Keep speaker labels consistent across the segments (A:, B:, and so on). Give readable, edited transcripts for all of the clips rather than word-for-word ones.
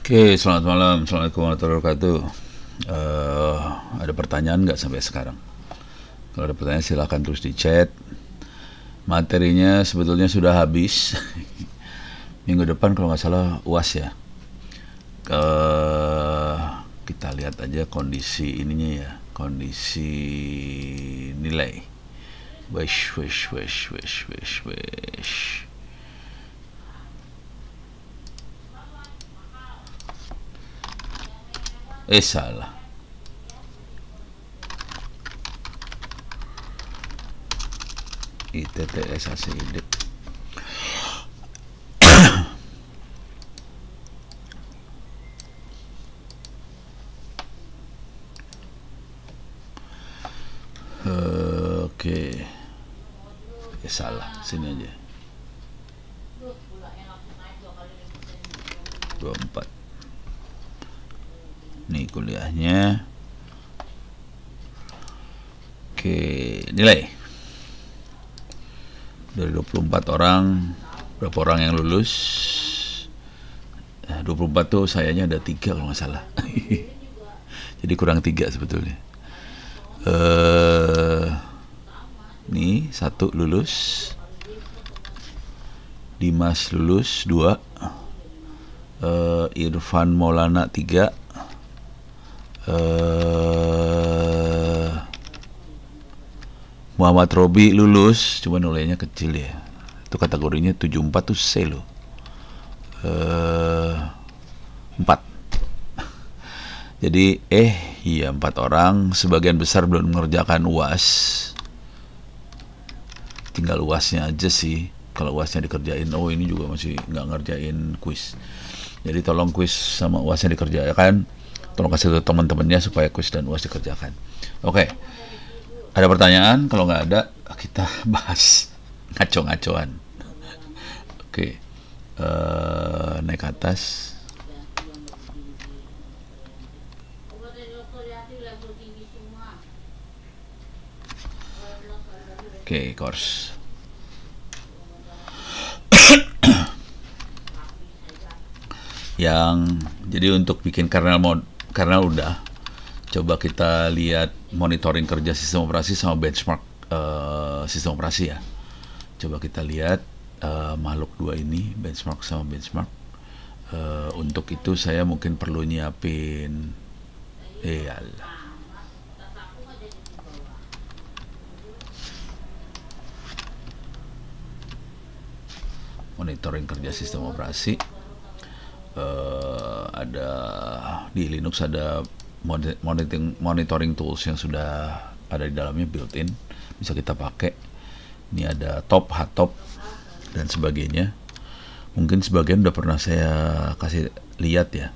A: Oke, selamat malam. Assalamualaikum warahmatullahi wabarakatuh. Ada pertanyaan nggak sampai sekarang? Kalau ada pertanyaan silahkan terus di chat. Materinya sebetulnya sudah habis. Minggu depan kalau nggak salah UAS ya. Kita lihat aja kondisi ininya ya. Kondisi nilai. Wesh. Salah. ITTS ACID. Oke. Salah, sini aja. 24. Nih kuliahnya. Oke, nilai. Dari 24 orang, berapa orang yang lulus? 24 tuh sayanya ada 3 kalau nggak salah. Jadi kurang 3 sebetulnya. Nih, 1 lulus. Dimas lulus 2. Irfan Maulana 3. Muhammad Robi lulus, cuma nilainya kecil ya. Itu kategorinya 74 tuh C loh. 4. Jadi iya 4 orang, sebagian besar belum mengerjakan UAS. Tinggal UASnya aja sih. Kalau UASnya dikerjain, ini juga masih nggak ngerjain kuis. Jadi tolong kuis sama UASnya dikerjakan. Tolong kasih tahu teman-temannya supaya kuis dan UAS dikerjakan. Oke. Ada pertanyaan? Kalau nggak ada, kita bahas ngaco-ngacoan. Oke. Naik ke atas. Oke, course. Jadi untuk bikin kernel udah, coba kita lihat monitoring kerja sistem operasi sama benchmark sistem operasi ya. Coba kita lihat makhluk 2 ini, benchmark sama benchmark. Untuk itu saya mungkin perlu nyiapin monitoring kerja sistem operasi. Ada di Linux ada monitoring tools yang sudah ada di dalamnya built-in, bisa kita pakai. Ini ada top, hardtop dan sebagainya. Mungkin sebagian udah pernah saya kasih lihat ya.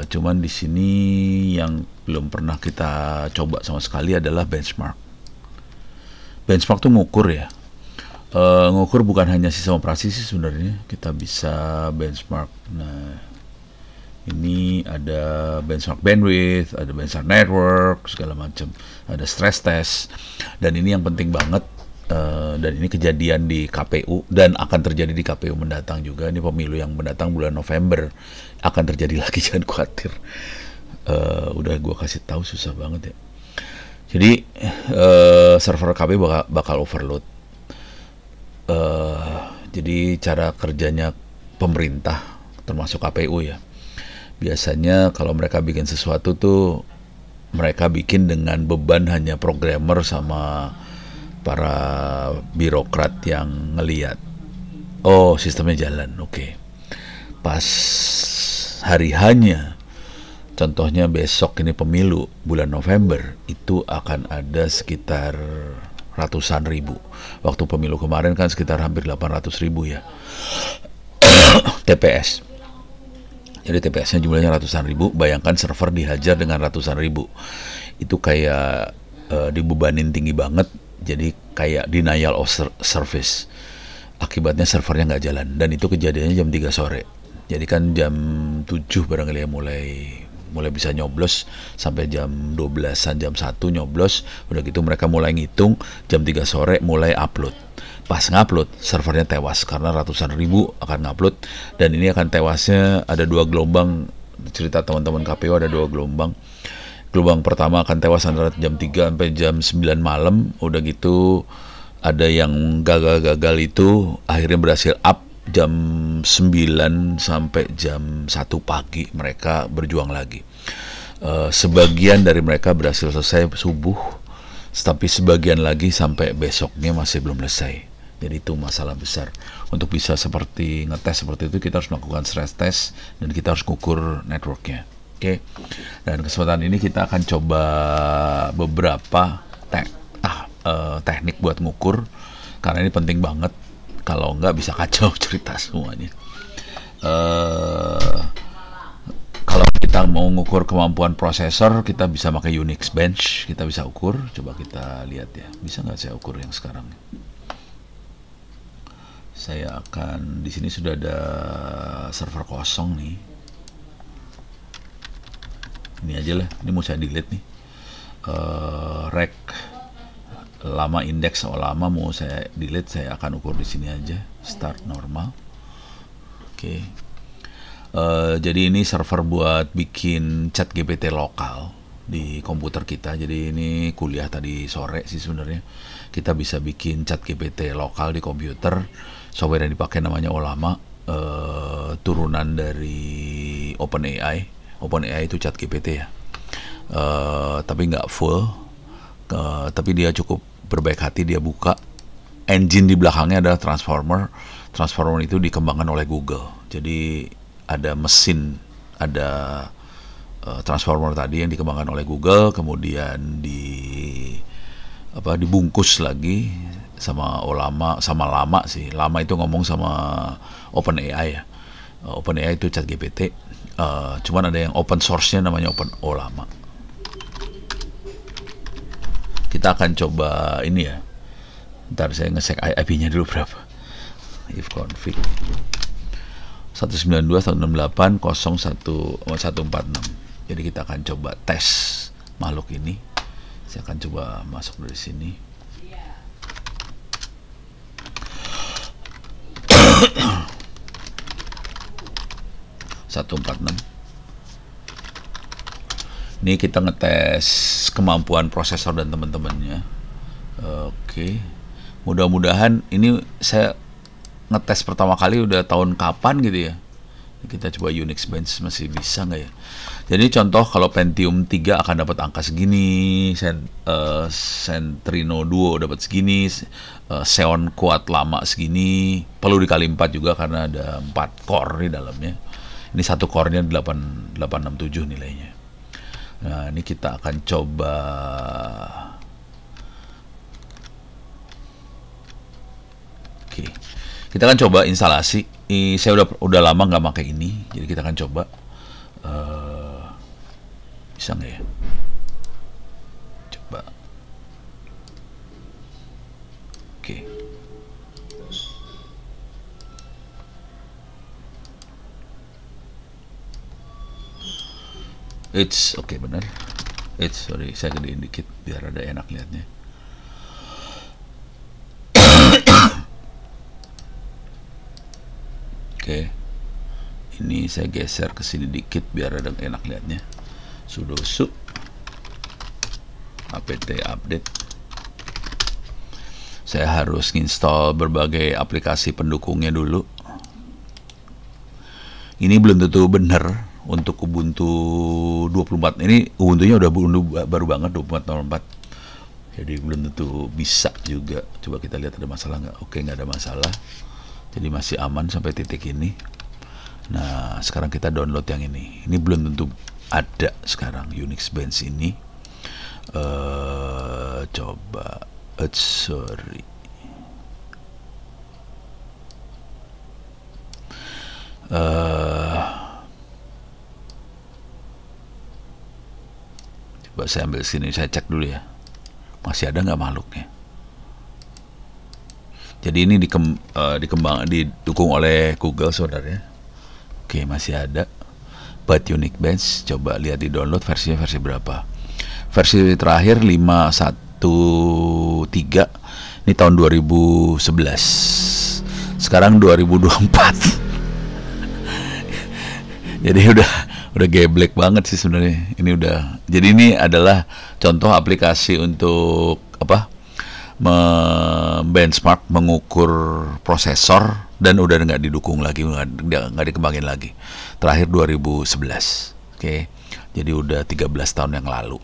A: Cuman di sini yang belum pernah kita coba sama sekali adalah benchmark. Benchmark tuh ngukur ya. Ngukur bukan hanya sistem operasi sih sebenarnya, kita bisa benchmark. Nah, ini ada benchmark bandwidth, ada benchmark network, segala macam, ada stress test, dan ini yang penting banget. Dan ini kejadian di KPU dan akan terjadi di KPU mendatang juga. Ini pemilu yang mendatang bulan November akan terjadi lagi, jangan khawatir. Udah gua kasih tahu, susah banget ya. Jadi server KPU bakal overload. Jadi cara kerjanya pemerintah termasuk KPU ya, biasanya kalau mereka bikin sesuatu tuh mereka bikin dengan beban hanya programmer sama para birokrat yang ngeliat sistemnya jalan. Oke. Pas hari hanya, contohnya besok ini pemilu bulan November, itu akan ada sekitar ratusan ribu. Waktu pemilu kemarin kan sekitar hampir 800 ribu ya TPS. Jadi TPS-nya jumlahnya ratusan ribu. Bayangkan server dihajar dengan ratusan ribu. Itu kayak dibebanin tinggi banget. Jadi kayak denial of service. Akibatnya servernya nggak jalan. Dan itu kejadiannya jam 3 sore. Jadi kan jam 7 barangkali ya mulai mulai bisa nyoblos sampai jam 12-an, jam 1 nyoblos. Udah gitu mereka mulai ngitung, jam 3 sore mulai upload. Pas ngupload, servernya tewas karena ratusan ribu akan ngupload, dan ini akan tewasnya ada 2 gelombang. Cerita teman-teman KPU ada 2 gelombang. Gelombang pertama akan tewas antara jam 3 sampai jam 9 malam. Udah gitu ada yang gagal-gagal itu akhirnya berhasil up jam 9 sampai jam 1 pagi mereka berjuang lagi. Sebagian dari mereka berhasil selesai subuh, tapi sebagian lagi sampai besoknya masih belum selesai. Jadi itu masalah besar. Untuk bisa seperti ngetes seperti itu, kita harus melakukan stress test dan kita harus ngukur networknya. Oke. Dan kesempatan ini kita akan coba beberapa teknik buat ngukur, karena ini penting banget. Kalau nggak bisa kacau cerita semuanya. Kalau kita mau ngukur kemampuan prosesor, kita bisa pakai Unix Bench, kita bisa ukur. Coba kita lihat ya, bisa nggak saya ukur yang sekarang? Saya akan, di sini sudah ada server kosong nih. Ini aja lah, ini mau saya delete nih. Rek lama, indeks lama mau saya delete, saya akan ukur di sini aja, start normal. Oke. Jadi ini server buat bikin chat GPT lokal di komputer kita. Jadi ini kuliah tadi sore sih sebenarnya. Kita bisa bikin chat GPT lokal di komputer. Software yang dipakai namanya Ollama, turunan dari OpenAI. OpenAI itu chat GPT ya. Tapi nggak full. Tapi dia cukup berbaik hati, dia buka engine di belakangnya adalah Transformer. Transformer itu dikembangkan oleh Google. Jadi ada mesin, ada Transformer tadi yang dikembangkan oleh Google, kemudian dibungkus lagi sama Ollama, sama Lama sih. Lama itu ngomong sama OpenAI ya. OpenAI itu ChatGPT. Cuman ada yang open source-nya namanya Ollama. Kita akan coba ini ya. Ntar saya nge-check IP-nya dulu berapa. If config 192.168.01.146. Jadi kita akan coba tes makhluk ini. Saya akan coba masuk dari sini. Ini kita ngetes kemampuan prosesor dan teman-temannya. Oke. Mudah-mudahan ini saya ngetes pertama kali udah tahun kapan gitu ya. Kita coba Unix Bench masih bisa nggak ya. Jadi contoh kalau Pentium 3 akan dapat angka segini, Centrino Duo dapat segini, Xeon Quad lama segini, perlu dikali 4 juga karena ada 4 core di dalamnya. Ini satu core-nya 867 nilainya. Nah, ini kita akan coba kita akan coba instalasi. Saya udah lama nggak pakai ini, jadi kita akan coba. Bisa nggak ya? Coba. Oke. It's oke, benar. Sorry, saya gedein dikit biar ada enak lihatnya. Oke, ini saya geser ke sini dikit biar ada enak lihatnya. Sudo su apt update. Saya harus install berbagai aplikasi pendukungnya dulu. Ini belum tentu benar untuk Ubuntu 24. Ini Ubuntunya udah baru banget 24.04. Jadi belum tentu bisa juga. Coba kita lihat ada masalah nggak? Oke, nggak ada masalah. Jadi masih aman sampai titik ini. Nah, sekarang kita download yang ini. Ini belum tentu ada sekarang Unix Bench ini. Coba. Sorry. Coba saya ambil sini, saya cek dulu ya. Masih ada nggak makhluknya? Jadi ini didukung oleh Google, saudara. Oke, masih ada. But Unix Bench, coba lihat di download versinya versi berapa. Versi terakhir 5.1.3, ini tahun 2011. Sekarang 2024. Jadi udah geblek banget sih sebenarnya. Ini udah. Jadi ini adalah contoh aplikasi untuk apa? Benchmark, mengukur prosesor, dan udah nggak didukung lagi, nggak dikembangin lagi. Terakhir 2011. Oke. Jadi udah 13 tahun yang lalu.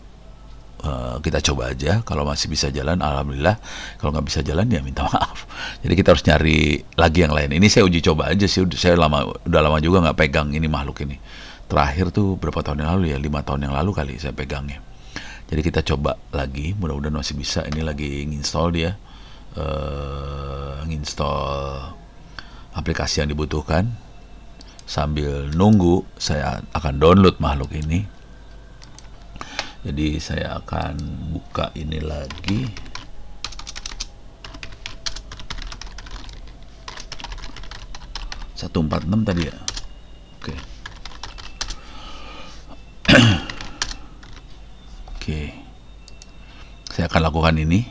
A: Kita coba aja, kalau masih bisa jalan alhamdulillah, kalau nggak bisa jalan ya minta maaf. Jadi kita harus nyari lagi yang lain. Ini saya uji coba aja sih, saya udah lama juga nggak pegang ini makhluk ini. Terakhir tuh berapa tahun yang lalu ya, 5 tahun yang lalu kali saya pegangnya. Jadi kita coba lagi, mudah-mudahan masih bisa. Ini lagi nginstall dia, nginstall aplikasi yang dibutuhkan. Sambil nunggu saya akan download makhluk ini. Jadi saya akan buka ini lagi. .146 tadi ya. Oke. Oke. Saya akan lakukan ini.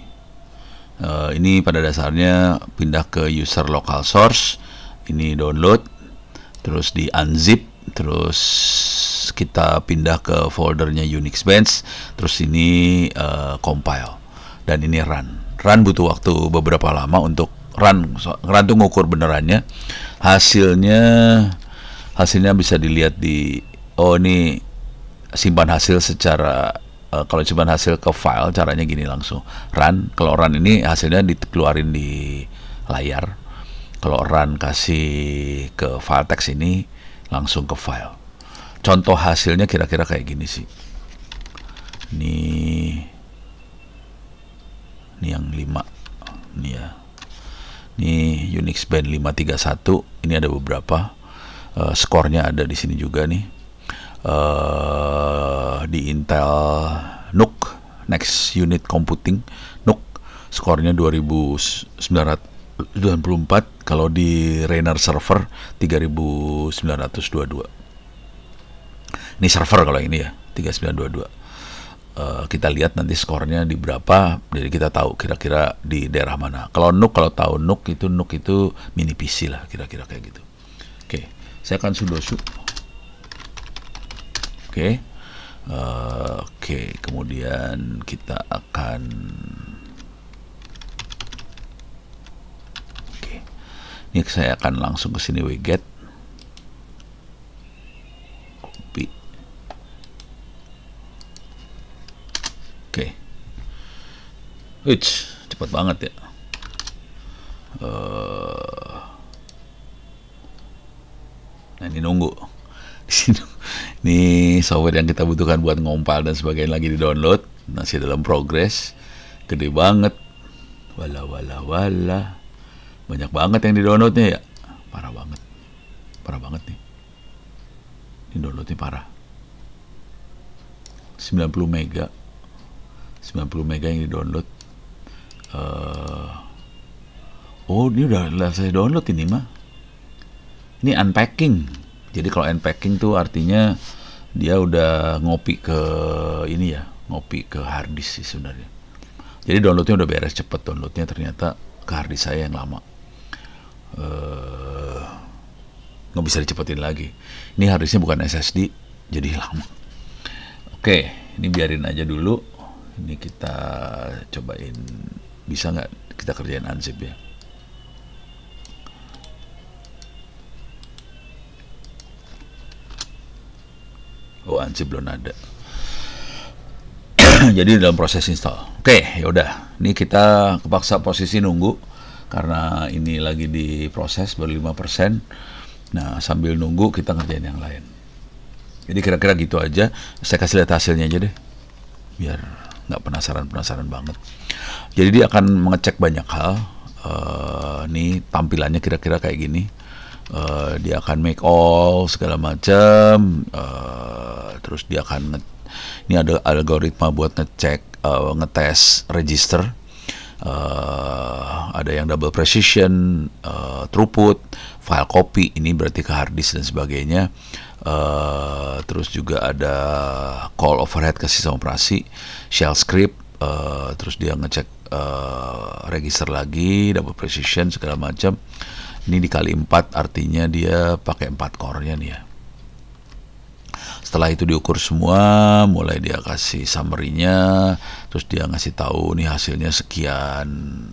A: Ini pada dasarnya pindah ke user local source. Ini download, terus di unzip, terus kita pindah ke foldernya Unix Bench, terus ini compile, dan ini run. Run butuh waktu beberapa lama untuk run tuh ngukur benerannya. Hasilnya bisa dilihat di, ini simpan hasil secara, kalau simpan hasil ke file caranya gini langsung run. Kalau run ini hasilnya dikeluarin di layar. Kalau run kasih ke file text ini langsung ke file. Contoh hasilnya kira-kira kayak gini sih. Ini yang 5. Ini ya. Ini Unix Bench 531. Ini ada beberapa. Skornya ada di sini juga nih. Di Intel NUC, Next Unit Computing NUC, skornya 2994. Kalau di Rainer Server 3922. Ini server kalau ini ya, 3922. Kita lihat nanti skornya di berapa, jadi kita tahu kira-kira di daerah mana. Kalau NUC, kalau tahu NUC itu mini PC lah, kira-kira kayak gitu. Oke, saya akan sudo su. Oke, kemudian kita akan ini saya akan langsung ke sini wget. Copy. Oke. Cepat banget ya. Nah, ini nunggu. Di sini. Ini software yang kita butuhkan buat ngompal dan sebagainya lagi di download. Masih dalam progress. Gede banget. Wala. Banyak banget yang di downloadnya ya. Parah banget nih. Ini downloadnya parah. 90 mega yang di download. Ini udah saya download ini mah. Ini unpacking. Jadi kalau unpacking tuh artinya dia udah ngopi ke ini ya, ngopi ke harddisk sih sebenarnya. Jadi downloadnya udah beres, cepet downloadnya, ternyata ke harddisk saya yang lama. Nggak bisa dicepetin lagi. Ini harddisknya bukan SSD, jadi lama. Oke, ini biarin aja dulu. Ini kita cobain, bisa nggak kita kerjain unzip ya. Unzip belum ada. Jadi dalam proses install. Oke, yaudah. Ini kita kepaksa posisi nunggu karena ini lagi diproses baru 5%. Nah, sambil nunggu kita ngerjain yang lain. Jadi kira-kira gitu aja. Saya kasih lihat hasilnya aja deh, biar nggak penasaran banget. Jadi dia akan mengecek banyak hal. Nih tampilannya kira-kira kayak gini. Dia akan make all segala macam. Terus dia akan ini ada algoritma buat ngecek, ngetes register. Ada yang double precision, throughput, file copy, ini berarti ke hard disk dan sebagainya. Terus juga ada call overhead ke sistem operasi, shell script, terus dia ngecek register lagi, double precision segala macam. Ini dikali 4 artinya dia pakai 4 core-nya nih ya. Setelah itu diukur semua, mulai dia kasih summary-nya, terus dia ngasih tahu nih hasilnya sekian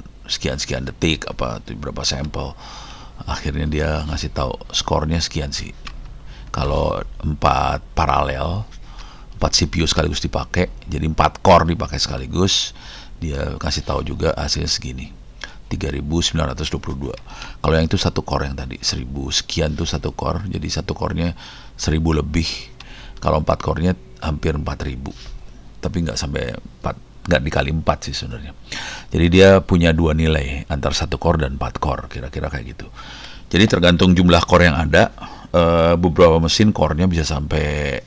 A: detik apa berapa sampel. Akhirnya dia ngasih tahu skornya sekian sih. Kalau 4 paralel, 4 CPU sekaligus dipakai, jadi 4 core dipakai sekaligus, dia kasih tahu juga hasilnya segini. 3922. Kalau yang itu satu core yang tadi 1000 sekian tuh satu core, jadi satu core-nya 1000 lebih. Kalau 4 core-nya hampir 4000. Tapi nggak sampai 4, nggak dikali 4 sih sebenarnya. Jadi dia punya dua nilai, antara satu core dan 4 core, kira-kira kayak gitu. Jadi tergantung jumlah core yang ada, beberapa mesin core-nya bisa sampai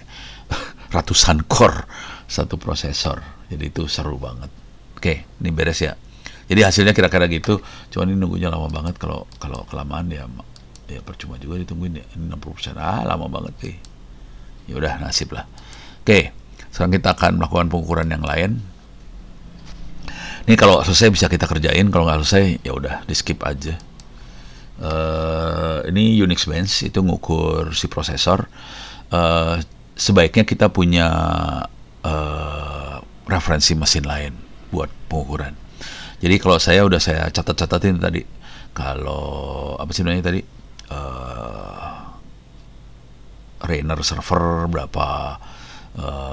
A: ratusan core satu prosesor. Jadi itu seru banget. Oke, ini beres ya. Jadi hasilnya kira-kira gitu. Cuman ini nunggunya lama banget. Kalau kelamaan ya percuma juga ditungguin ya. Ini 60%. Lama banget sih. Ya udah, nasib lah. Oke, sekarang kita akan melakukan pengukuran yang lain. Ini kalau selesai bisa kita kerjain, kalau nggak selesai ya udah di skip aja. Ini Unix Bench, itu ngukur si prosesor. Sebaiknya kita punya referensi mesin lain buat pengukuran. Jadi kalau saya udah saya catat-catatin tadi, kalau apa sih namanya tadi, Rainer server berapa,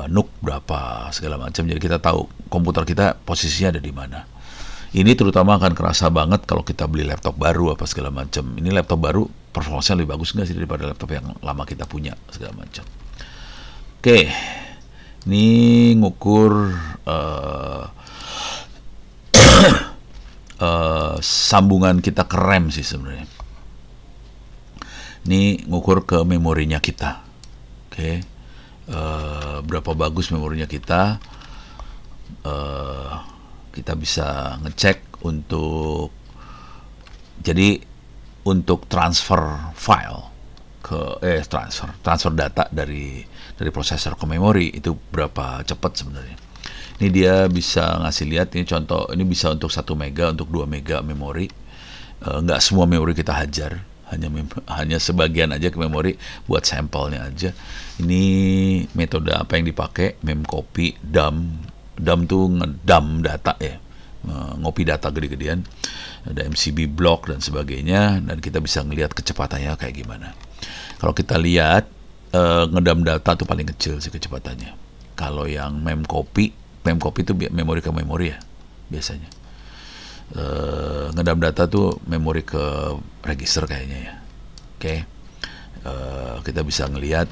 A: NUC berapa, segala macam. Jadi kita tahu komputer kita posisinya ada di mana. Ini terutama akan kerasa banget kalau kita beli laptop baru apa segala macam. Ini laptop baru performanya lebih bagus nggak sih daripada laptop yang lama kita punya segala macam. Oke, ini ngukur sambungan kita ke RAM sih sebenarnya. Ini ngukur ke memorinya kita. Oke, berapa bagus memorinya kita. Kita bisa ngecek untuk transfer file ke transfer data dari prosesor ke memori itu berapa cepat sebenarnya. Ini dia bisa ngasih lihat, ini contoh, ini bisa untuk 1 mega, untuk 2 mega memori. Nggak semua memori kita hajar, hanya sebagian aja ke memori buat sampelnya aja. Ini metode apa yang dipakai? Memcopy, dump tuh ngedump data ya, ngopi data gede-gedean. Ada MCB block dan sebagainya, dan kita bisa ngelihat kecepatannya kayak gimana. Kalau kita lihat ngedump data tuh paling kecil sih kecepatannya. Kalau yang memcopy itu memori ke memori ya biasanya. Ngedump data tuh memori ke register kayaknya ya. Oke. Kita bisa ngelihat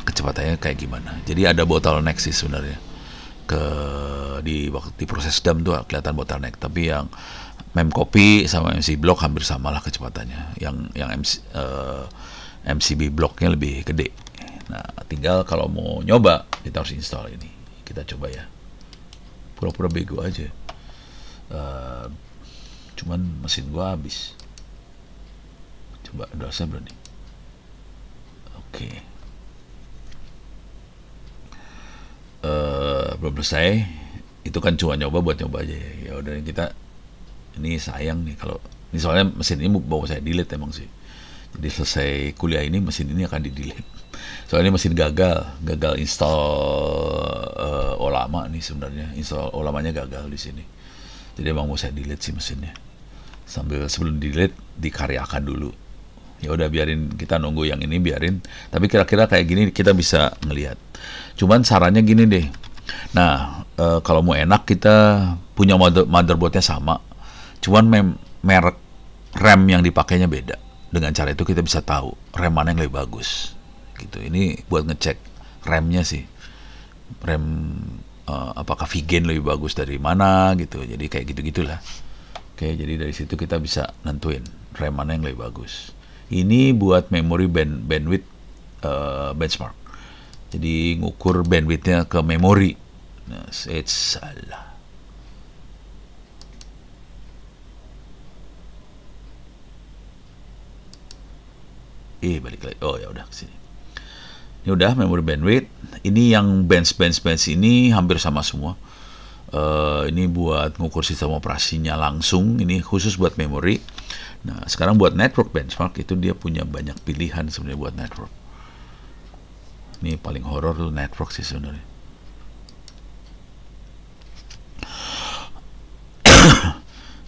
A: kecepatannya kayak gimana. Jadi ada bottleneck sih sebenarnya. Di proses dump tuh kelihatan bottleneck, tapi yang memcopy sama MC block hampir samalah kecepatannya. Yang MCB blocknya lebih gede. Nah, tinggal kalau mau nyoba kita harus install ini. Kita coba ya. Pura-pura bego aja. Cuman mesin gua habis. Coba dosa berani. Oke. Belum selesai. Itu kan cuma nyoba buat nyoba aja ya. Ya udah, kita ini sayang nih kalau ini, soalnya mesin ini mau saya delete emang sih. Jadi selesai kuliah ini mesin ini akan di delete. Soalnya mesin gagal install Olama nih sebenarnya. Install Olamanya gagal di sini. Jadi emang mau saya delete sih mesinnya. Sebelum delete dikaryakan dulu. Ya udah, biarin, kita nunggu yang ini biarin. Tapi kira-kira kayak gini kita bisa ngelihat. Cuman sarannya gini deh. Nah, kalau mau enak kita punya motherboardnya sama. Cuman merek RAM yang dipakainya beda. Dengan cara itu kita bisa tahu RAM mana yang lebih bagus. Gitu. Ini buat ngecek RAM-nya sih. RAM apakah Vigen lebih bagus dari mana gitu. Jadi kayak gitu-gitulah. Oke, jadi dari situ kita bisa nentuin RAM mana yang lebih bagus. Ini buat memory bandwidth benchmark. Jadi ngukur bandwidthnya ke memori. Nah, salah. Balik lagi. Oh ya udah, kesini. Ini udah memory bandwidth. Ini yang bench ini hampir sama semua. Ini buat ngukur sistem operasinya langsung. Ini khusus buat memory. Nah, sekarang buat network benchmark itu dia punya banyak pilihan sebenarnya buat network. Ini paling horor tuh network sih sebenarnya.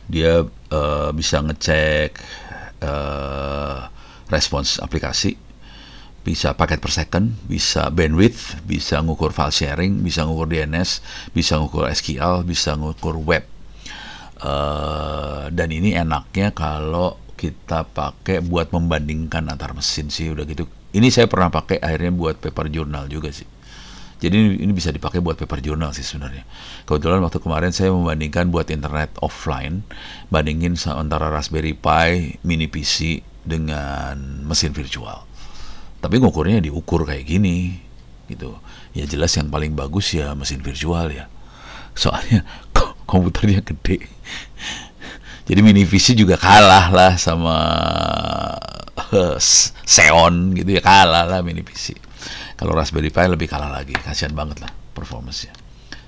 A: Dia bisa ngecek respons aplikasi, bisa paket per second, bisa bandwidth, bisa ngukur file sharing, bisa ngukur DNS, bisa ngukur SQL, bisa ngukur web. Dan ini enaknya kalau kita pakai buat membandingkan antar mesin sih, udah gitu. Ini saya pernah pakai akhirnya buat paper journal juga sih. Jadi ini bisa dipakai buat paper journal sih sebenarnya. Kebetulan waktu kemarin saya membandingkan buat internet offline, bandingin antara Raspberry Pi, mini PC dengan mesin virtual. Tapi ngukurnya diukur kayak gini, gitu. Ya jelas yang paling bagus ya mesin virtual ya. Soalnya komputernya gede. Jadi mini PC juga kalah lah sama Xeon gitu ya, kalah lah mini PC. Kalau Raspberry Pi lebih kalah lagi, kasihan banget lah performance-nya.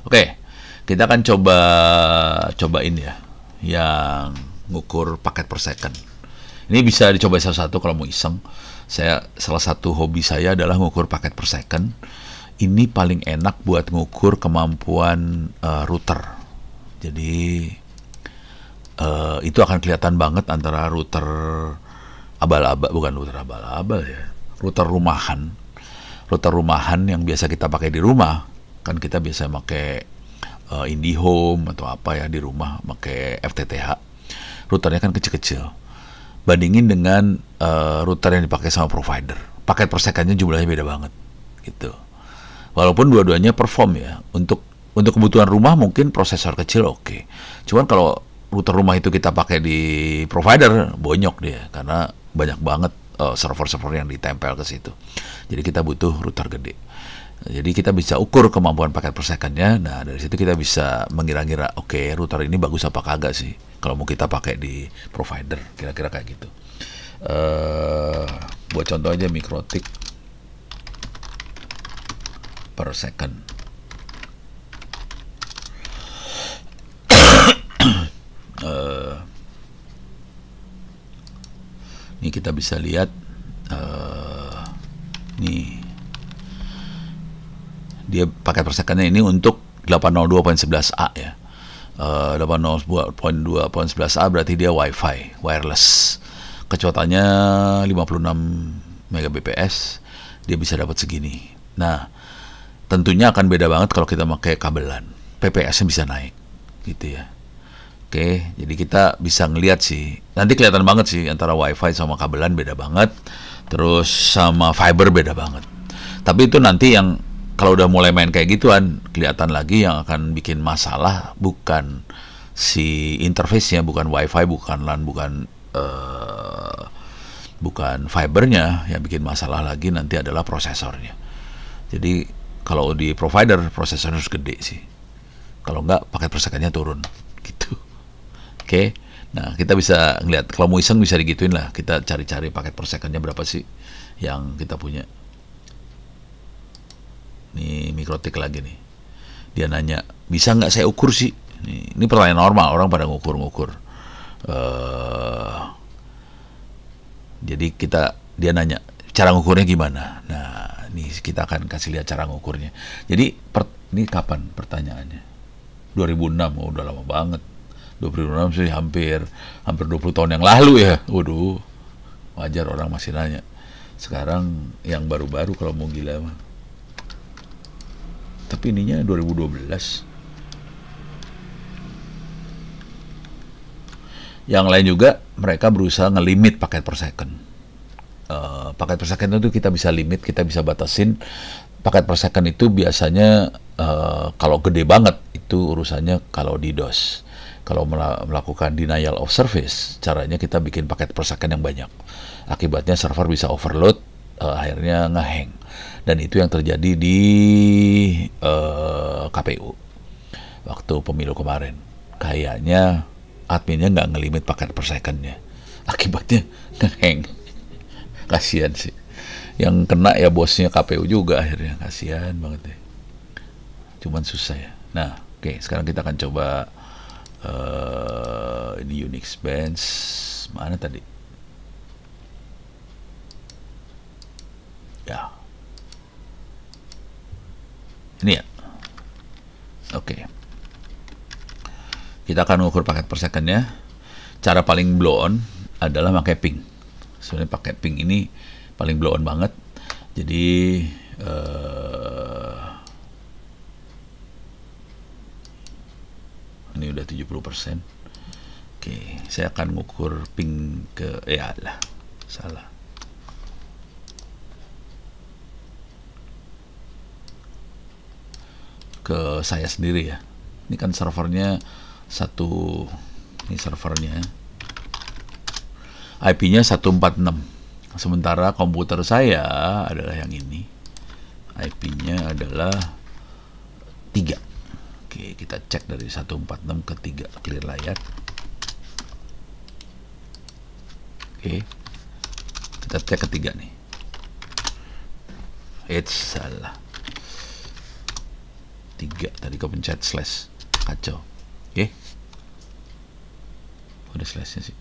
A: Oke, kita akan cobain ya yang ngukur paket per second. Ini bisa dicoba satu-satu kalau mau iseng. Salah satu hobi saya adalah ngukur paket per second. Ini paling enak buat ngukur kemampuan router. Jadi itu akan kelihatan banget antara router abal-abal, bukan router abal-abal ya, router rumahan yang biasa kita pakai di rumah. Kan kita biasa pakai IndiHome atau apa ya di rumah, pakai FTTH. Routernya kan kecil-kecil. Bandingin dengan router yang dipakai sama provider. Paket per secondnya jumlahnya beda banget gitu. Walaupun dua-duanya perform ya. Untuk kebutuhan rumah mungkin prosesor kecil oke. Cuman kalau router rumah itu kita pakai di provider, bonyok dia karena banyak banget server-server yang ditempel ke situ. Jadi kita butuh router gede. Jadi kita bisa ukur kemampuan paket per secondnya. Nah dari situ kita bisa mengira-ngira, oke, router ini bagus apa kagak sih kalau mau kita pakai di provider, kira-kira kayak gitu. Buat contoh aja mikrotik per second. Ini kita bisa lihat nih dia paket per secondnya ini untuk 802.11a ya. 802.11a berarti dia WiFi wireless. Kecepatannya 56 Mbps. Dia bisa dapat segini. Nah, tentunya akan beda banget kalau kita pakai kabelan. PPS-nya bisa naik gitu ya. Oke, jadi kita bisa ngelihat sih. Nanti kelihatan banget sih antara WiFi sama kabelan beda banget. Terus sama fiber beda banget. Tapi itu nanti yang kalau udah mulai main kayak gituan, kelihatan lagi yang akan bikin masalah bukan si interface-nya, bukan WiFi, bukan LAN, bukan fibernya. Yang bikin masalah lagi nanti adalah prosesornya. Jadi kalau di provider prosesornya harus gede sih. Kalau enggak paket per secondnya turun gitu. Oke, nah kita bisa ngeliat, kalau mau iseng bisa digituin lah, kita cari-cari paket per secondnya berapa sih yang kita punya. Nih mikrotik lagi nih, dia nanya, bisa nggak saya ukur sih? Ini pertanyaan normal, orang pada ngukur-ngukur. Jadi dia nanya, cara ngukurnya gimana? Nah, nih kita akan kasih lihat cara ngukurnya. Jadi, ini kapan pertanyaannya? 2006, oh, udah lama banget. 2006 sih hampir 20 tahun yang lalu ya. Waduh, wajar orang masih nanya. Sekarang yang baru-baru kalau mau gila mah. Tapi ininya 2012. Yang lain juga mereka berusaha ngelimit paket per second. Paket per second itu kita bisa limit, kita bisa batasin. Paket per second itu biasanya kalau gede banget itu urusannya kalau di DOS. Kalau melakukan denial of service, caranya kita bikin paket per second yang banyak. Akibatnya server bisa overload, akhirnya ngehang. Dan itu yang terjadi di KPU waktu pemilu kemarin. Kayaknya adminnya nggak ngelimit paket per secondnya. Akibatnya ngehang. Kasian sih. Yang kena ya bosnya KPU juga akhirnya, kasihan banget deh. Cuman susah ya. Nah, oke, sekarang kita akan coba ini Unix Bench mana tadi? Ya, ini ya. Oke, kita akan mengukur paket per secondnya. Cara paling blow on adalah pakai ping. Sebenarnya pakai ping ini paling blow on banget. Jadi ini udah 70%. Oke, saya akan mengukur ping ke lah, salah. Ke saya sendiri ya. Ini kan servernya satu, ini servernya. IP-nya 146. Sementara komputer saya adalah yang ini. IP-nya adalah 3. Oke, kita cek dari 146 ke 3, clear layar. Oke, kita cek ke 3 nih. Salah. 3 tadi kau pencet slash, kacau. Oke, udah slashnya sih.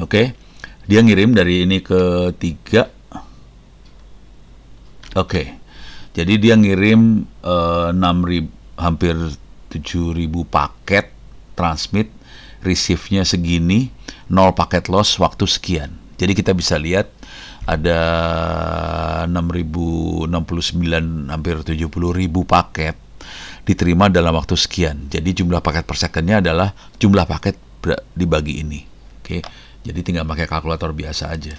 A: Oke, dia ngirim dari ini ke 3. Oke, jadi dia ngirim 6.000, hampir 7.000 paket transmit, receive-nya segini, 0 paket loss waktu sekian. Jadi kita bisa lihat ada 6.069, hampir 70.000 paket diterima dalam waktu sekian. Jadi jumlah paket per second-nya adalah jumlah paket dibagi ini. Oke, jadi tinggal pakai kalkulator biasa aja.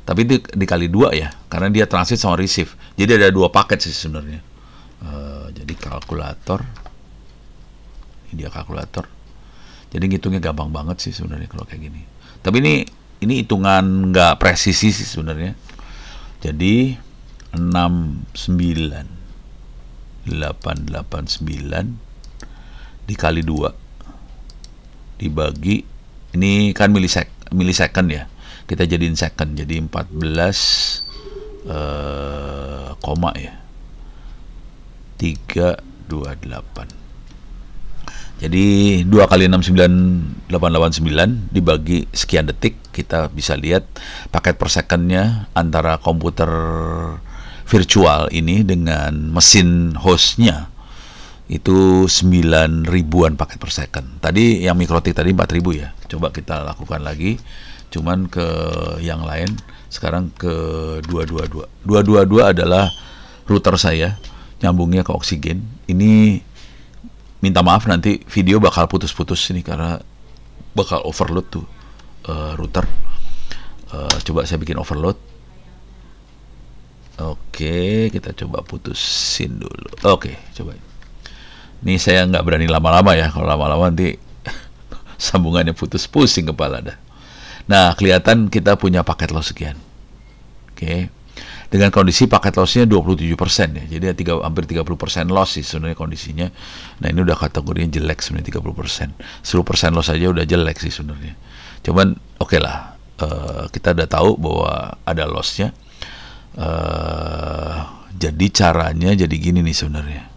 A: Tapi dikali 2 ya, karena dia transit sama receive. Jadi ada 2 paket sih sebenarnya. Jadi kalkulator, ini dia kalkulator. Jadi ngitungnya gampang banget sih sebenarnya kalau kayak gini. Tapi ini hitungan nggak presisi sih sebenarnya. Jadi 69889 dikali 2 dibagi, ini kan milisecond ya, kita jadiin second, jadi 14 koma ya, 328. Jadi 2 kali 69889 dibagi sekian detik, kita bisa lihat paket per secondnya antara komputer virtual ini dengan mesin hostnya itu 9.000-an paket per second. Tadi yang mikrotik tadi 4.000 ya. Coba kita lakukan lagi, cuman ke yang lain. Sekarang ke 222. 222 adalah router saya, nyambungnya ke Oksigen. Ini minta maaf nanti video bakal putus-putus ini karena bakal overload tuh router. Coba saya bikin overload. Oke, kita coba putusin dulu. Oke, coba. Ini saya nggak berani lama-lama ya, kalau lama-lama nanti sambungannya putus, pusing kepala dah. Nah, kelihatan kita punya paket loss sekian. Oke. Dengan kondisi paket lossnya 27% ya, jadi hampir 30% loss sih sebenarnya kondisinya. Nah, ini udah kategorinya jelek sebenarnya 30%. 10% loss aja udah jelek sih sebenarnya. Cuman oke lah, kita udah tahu bahwa ada lossnya. Jadi caranya jadi gini nih sebenarnya.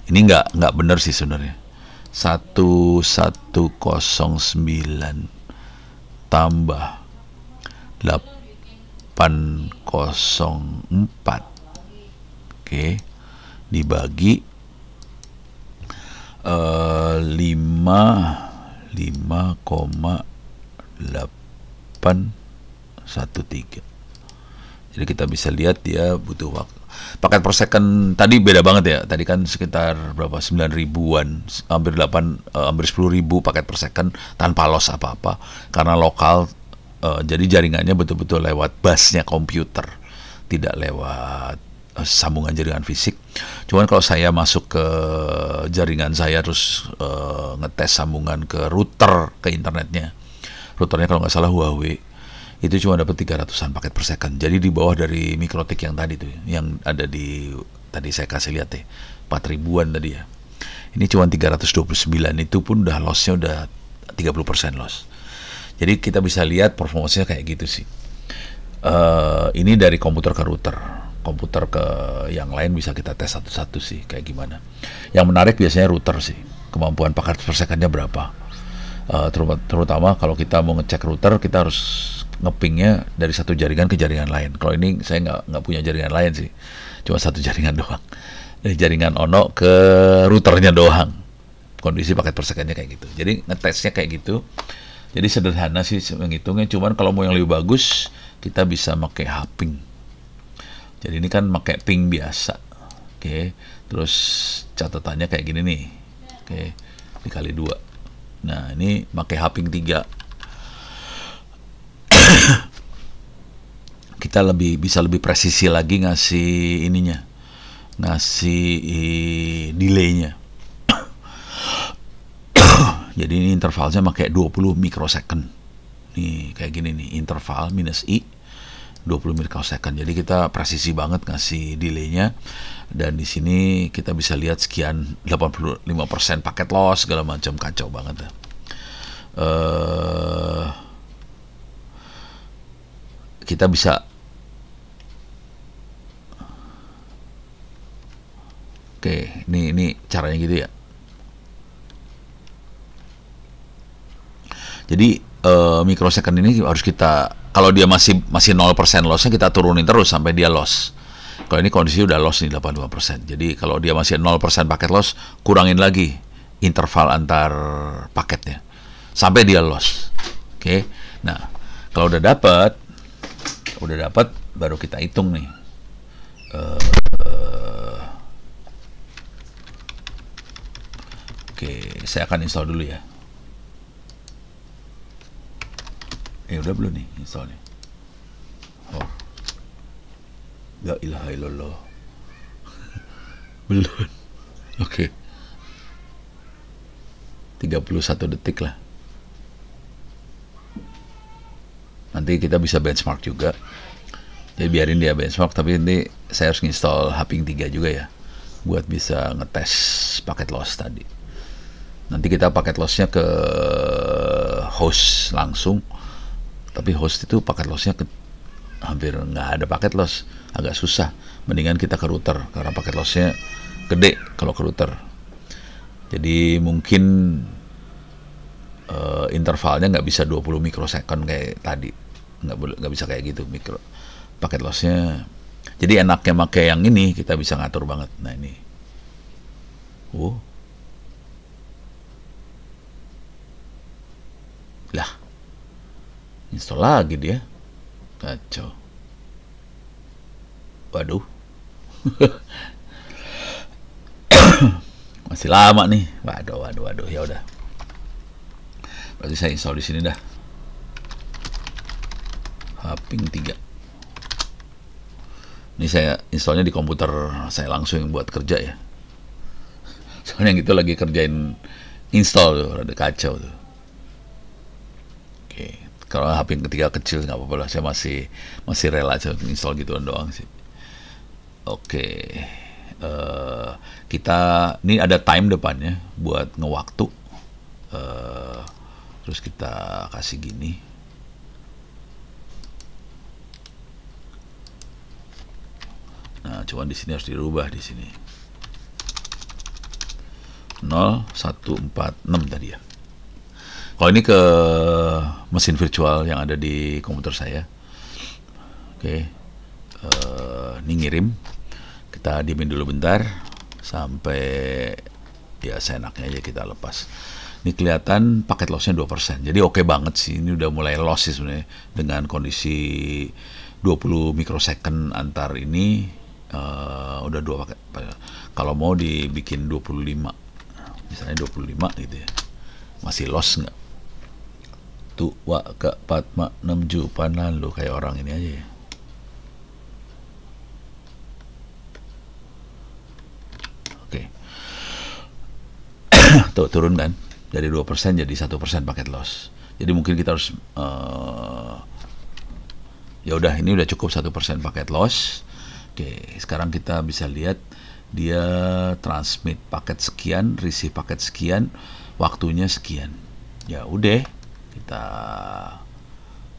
A: Ini nggak benar sih sebenarnya. 1109 tambah 804, oke, dibagi 5,813. Jadi kita bisa lihat dia butuh waktu. Paket per second tadi beda banget ya. Tadi kan sekitar berapa, 9.000-an, hampir 10.000 paket per second tanpa loss apa-apa karena lokal. Jadi jaringannya betul-betul lewat busnya komputer, tidak lewat sambungan jaringan fisik. Cuman kalau saya masuk ke jaringan saya terus ngetes sambungan ke router, ke internetnya, routernya kalau nggak salah Huawei, itu cuma dapat 300-an paket per second. Jadi di bawah dari mikrotik yang tadi tuh, yang ada di tadi saya kasih lihat deh, 4.000-an tadi ya. Ini cuma 329, itu pun udah lossnya udah 30% loss. Jadi kita bisa lihat performanya kayak gitu sih. Ini dari komputer ke router, komputer ke yang lain bisa kita tes satu-satu sih kayak gimana. Yang menarik biasanya router sih, kemampuan paket per secondnya berapa. Terutama kalau kita mau ngecek router, kita harus ngepingnya dari satu jaringan ke jaringan lain. Kalau ini saya nggak punya jaringan lain sih, cuma satu jaringan doang. Dari jaringan Ono ke routernya doang. Kondisi paket per secondnya kayak gitu. Jadi ngetesnya kayak gitu. Jadi sederhana sih menghitungnya. Cuman kalau mau yang lebih bagus, kita bisa pakai haping. Jadi ini kan pakai ping biasa. Oke. Terus catatannya kayak gini nih. Oke. Dikali 2. Nah, ini pakai haping 3. Kita bisa lebih presisi lagi ngasih ininya. Ngasih delaynya. Jadi ini intervalnya pakai 20 mikrosecond. Nih kayak gini nih, interval minus I 20 mikrosecond. Jadi kita presisi banget ngasih delaynya. Dan di sini kita bisa lihat sekian 85% paket loss segala macam, kacau banget. Kita bisa oke, ini caranya gitu ya. Jadi mikrosecond ini harus kita, kalau dia masih 0% lossnya, kita turunin terus sampai dia loss. Kalau ini kondisi udah loss nih 85%. Jadi kalau dia masih 0% paket loss, kurangin lagi interval antar paketnya sampai dia loss. Oke. Nah, kalau udah dapat baru kita hitung nih. Oke, saya akan install dulu ya. Udah belum nih installnya? Oh, la ilaha illallah. Belum. Oke. 31 detik lah. Nanti kita bisa benchmark juga. Jadi biarin dia benchmark, tapi nanti saya harus install haping 3 juga ya, buat bisa ngetes paket loss tadi. Nanti kita paket lossnya ke host langsung. Tapi host itu paket lossnya hampir nggak ada paket loss, agak susah. Mendingan kita ke router karena paket lossnya gede kalau ke router. Jadi mungkin intervalnya nggak bisa 20 mikrosecond kayak tadi, nggak bisa kayak gitu paket lossnya. Jadi enaknya pakai yang ini, kita bisa ngatur banget. Nah ini, lah, install lagi dia, kacau. Waduh. Masih lama nih. Waduh, ya udah. Berarti saya install di sini dah. Haping 3. Ini saya installnya di komputer saya langsung yang buat kerja ya. Soalnya yang itu lagi kerjain install tuh, rada kacau tuh. Oke, kalau haping ketiga kecil nggak apa-apa lah. Saya masih rela aja install gituan doang sih. Oke. Kita ini ada time depannya buat ngewaktu. Terus kita kasih gini. Nah, cuman di sini harus dirubah di sini. 0146 tadi ya. Kalau ini ke mesin virtual yang ada di komputer saya. Oke. Ini ngirim. Kita diemin dulu bentar sampai ya seenaknya aja kita lepas. Ini kelihatan paket lossnya 2%. Jadi oke banget sih. Ini udah mulai loss sih sebenarnya dengan kondisi 20 mikrosecond antar ini. Udah 2 paket. Kalau mau dibikin 25, misalnya 25 gitu ya, masih loss nggak? Tuh, ke 4, 6 jupan lalu kayak orang ini aja ya. Oke. Tuh turun kan dari 2% jadi 1% paket loss. Jadi mungkin kita harus ya udah, ini udah cukup 1% paket loss. Oke, sekarang kita bisa lihat dia transmit paket sekian, receive paket sekian, waktunya sekian. Ya udah, kita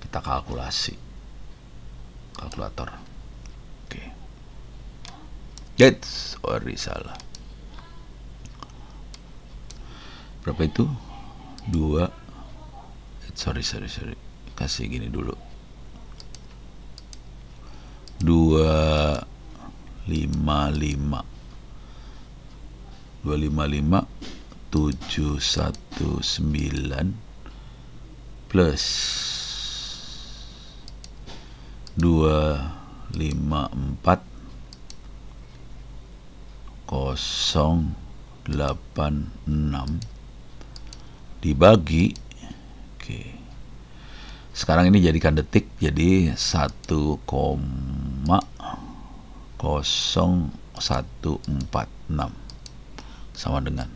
A: kalkulasi kalkulator. Oke. Sorry, salah. Berapa itu? 2. Sorry. Kasih gini dulu. 255 719 plus 254 086 dibagi. Oke. Sekarang ini jadikan detik, jadi 1,0146 sama dengan.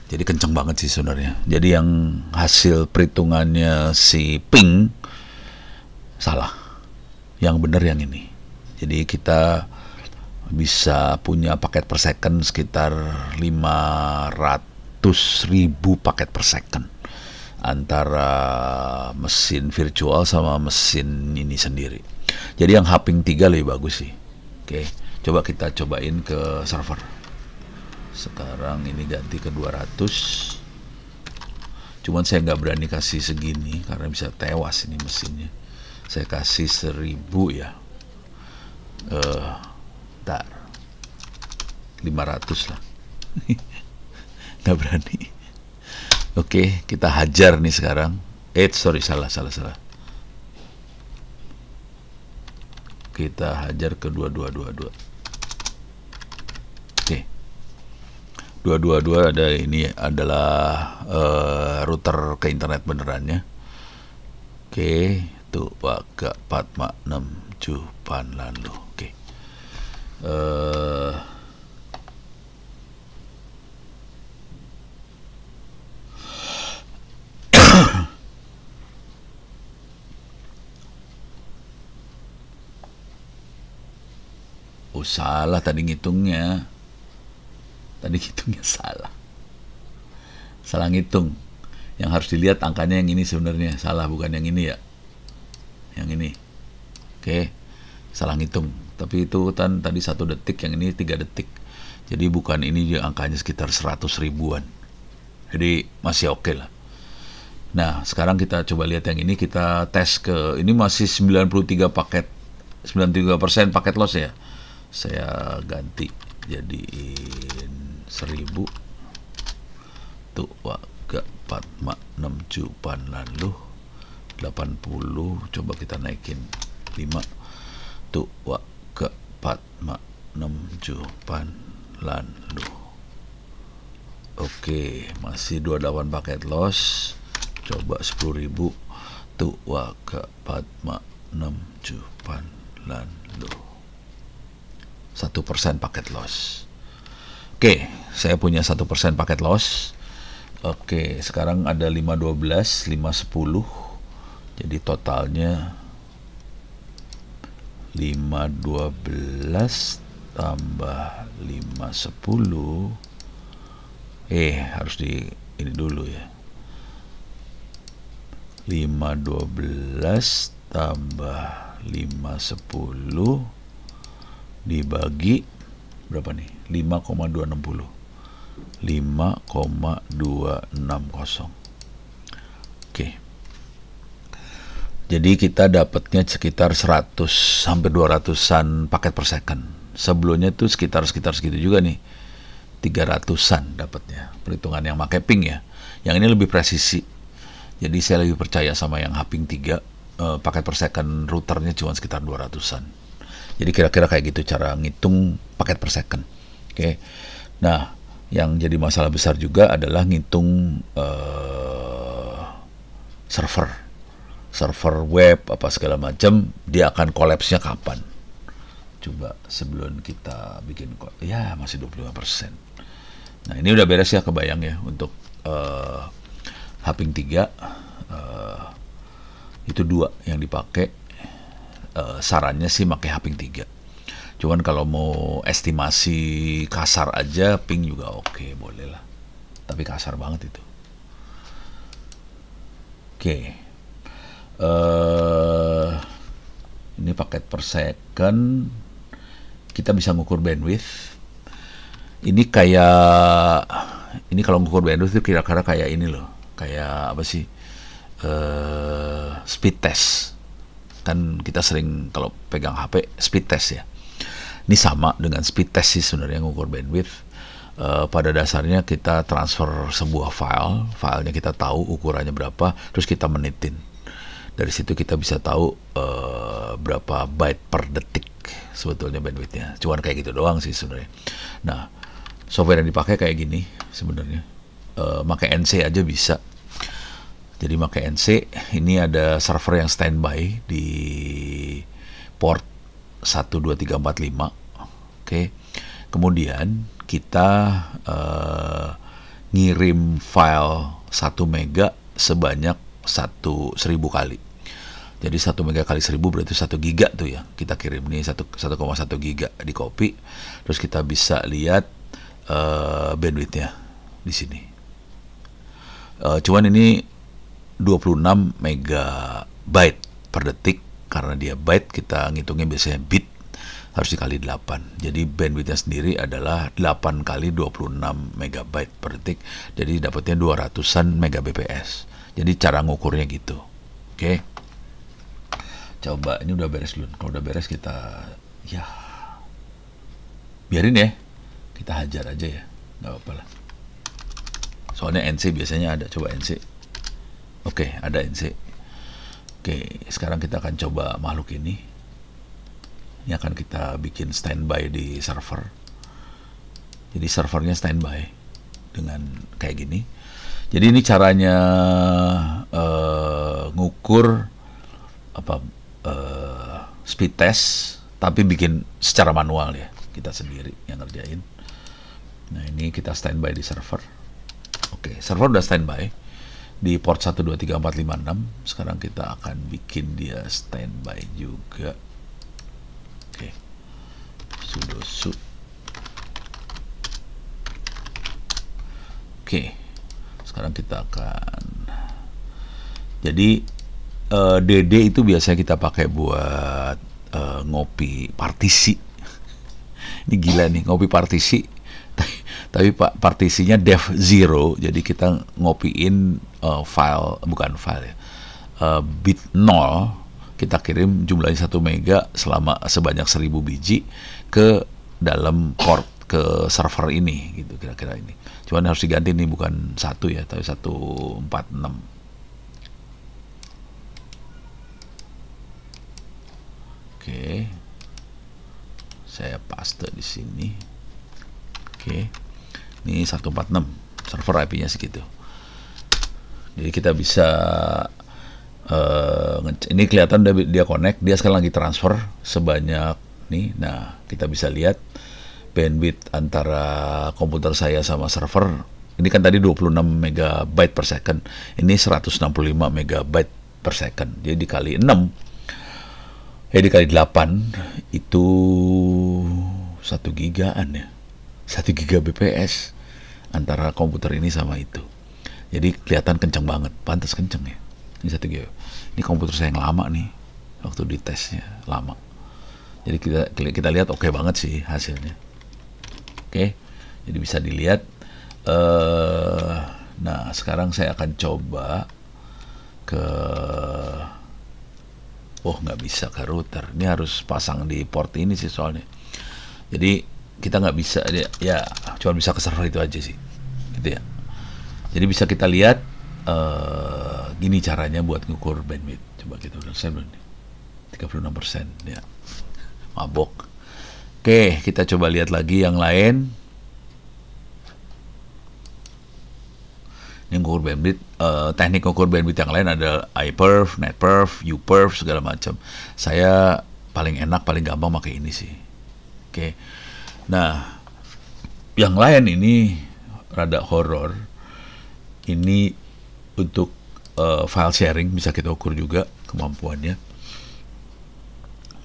A: Jadi kenceng banget sih sebenarnya. Jadi yang hasil perhitungannya si Ping salah. Yang benar yang ini. Jadi kita bisa punya paket per second sekitar 500.000 paket per second antara mesin virtual sama mesin ini sendiri. Jadi yang Haping 3 lebih bagus sih. Oke, coba kita cobain ke server. Sekarang ini ganti ke 200. Cuman saya nggak berani kasih segini karena bisa tewas ini mesinnya. Saya kasih 1000 ya. Bentar, 500 lah. Nggak berani. Oke, kita hajar nih sekarang. Sorry, salah. Kita hajar ke 2222. Oke. 222 ada ini adalah router ke internet benerannya. Oke, tuh pakai 456 pan lalu. Oke. Salah tadi ngitungnya. Salah ngitung. Yang harus dilihat angkanya yang ini sebenarnya. Salah, bukan yang ini ya. Yang ini. Oke. Salah ngitung. Tapi itu kan tadi 1 detik, yang ini 3 detik. Jadi bukan ini, angkanya sekitar 100 ribuan. Jadi masih oke lah. Nah, sekarang kita coba lihat yang ini. Kita tes ke, ini masih 93 paket, 93% paket loss ya. Saya ganti jadiin 1000. Tuh, ke 456 pan lalu 80. Coba kita naikin 5. Tuh, ke 456 pan lalu. Oke, masih 28 paket loss. Coba 10.000. Tuh, ke 456 pan lalu. 1% paket loss. Oke, saya punya 1% paket loss. Oke, sekarang ada 512, 510. Jadi totalnya 512 tambah 510. Harus di ini dulu ya. 512 tambah 510 dibagi berapa nih? 5,260. 5,260. Oke. Jadi kita dapatnya sekitar 100 sampai 200-an paket per second. Sebelumnya tuh sekitar segitu juga nih. 300-an dapatnya. Perhitungan yang pakai Ping ya. Yang ini lebih presisi. Jadi saya lebih percaya sama yang Haping 3. Paket per second routernya cuma sekitar 200-an. Jadi kira-kira kayak gitu cara ngitung paket per second. Oke. Nah, yang jadi masalah besar juga adalah ngitung server web apa segala macam, dia akan collapse-nya kapan. Coba sebelum kita bikin ya masih 25%. Nah, ini udah beres ya, kebayang ya untuk Haping 3 itu 2 yang dipakai. Sarannya sih pakai Haping 3. Cuman kalau mau estimasi kasar aja, Ping juga oke, boleh lah. Tapi kasar banget itu. Ini paket per second. Kita bisa ngukur bandwidth. Ini kalau ngukur bandwidth itu kira-kira kayak ini loh. Kayak apa sih? Speed test. Kan kita sering kalau pegang HP speed test ya. Ini sama dengan speed test sih sebenarnya ngukur bandwidth. Pada dasarnya kita transfer sebuah filenya kita tahu ukurannya berapa, terus kita menitin. Dari situ kita bisa tahu berapa byte per detik sebetulnya bandwidthnya. Cuman kayak gitu doang sih sebenarnya. Nah, software yang dipakai kayak gini sebenarnya. Pakai NC aja bisa. Jadi pakai NC, ini ada server yang standby di port 12345. Oke. Kemudian kita ngirim file 1 mega sebanyak 1000 kali. Jadi 1 mega kali 1000 berarti 1 giga tuh ya. Kita kirim nih 1,1 giga di copy. Terus kita bisa lihat bandwidthnya di sini. Cuman ini 26 megabyte per detik. Karena dia byte, kita ngitungnya biasanya bit, harus dikali 8. Jadi bandwidthnya sendiri adalah 8 kali 26 megabyte per detik. Jadi dapatnya 200-an megabps. Jadi cara ngukurnya gitu. Oke. Coba, ini udah beres belum? Kalau udah beres kita, ya, biarin ya. Kita hajar aja ya. Nggak apa-apa lah. Soalnya NC biasanya ada. Coba NC. Oke, ada NC. Oke, sekarang kita akan coba makhluk ini. Ini akan kita bikin standby di server. Jadi servernya standby dengan kayak gini. Jadi ini caranya ngukur speed test, tapi bikin secara manual ya, kita sendiri yang ngerjain. Nah, ini kita standby di server. Oke, server udah standby di port 123.456. Sekarang kita akan bikin dia standby juga. Oke, sudo su. Oke, sekarang kita akan, jadi DD itu biasanya kita pakai buat ngopi partisi. Ini gila nih, ngopi partisi. Tapi partisinya dev0, jadi kita ngopiin bit 0, kita kirim jumlahnya 1 mega sebanyak 1000 biji ke dalam port ke server ini, gitu kira-kira ini. Cuman harus diganti nih, bukan 1 ya, tapi 146. Oke, saya paste di sini. Oke, ini 146, server IP-nya segitu. Jadi kita bisa ini kelihatan dia connect, dia sekarang lagi transfer sebanyak nih. Nah, kita bisa lihat bandwidth antara komputer saya sama server. Ini kan tadi 26 megabyte per second, ini 165 megabyte per second. Jadi dikali 6, dikali 8 itu 1 gigaan ya, 1 gigabps antara komputer ini sama itu. Jadi kelihatan kenceng banget, pantas kenceng ya. Ini 1 GB. Ini komputer saya yang lama nih, waktu di tesnya lama. Jadi kita lihat oke banget sih hasilnya. Oke, jadi bisa dilihat. Nah, sekarang saya akan coba ke, nggak bisa ke router. Ini harus pasang di port ini sih soalnya. Jadi kita nggak bisa ya, cuma bisa ke server itu aja sih, gitu ya. Jadi bisa kita lihat gini caranya buat ngukur bandwidth. Coba kita udah selesai belum nih? 36% ya, mabok. Oke, kita coba lihat lagi yang lain. Ini ngukur bandwidth, teknik ngukur bandwidth yang lain ada iPerf, NetPerf, UPerf, segala macam. Saya paling enak, paling gampang pakai ini sih. Oke. Nah, yang lain ini rada horor. Ini untuk file sharing, bisa kita ukur juga kemampuannya.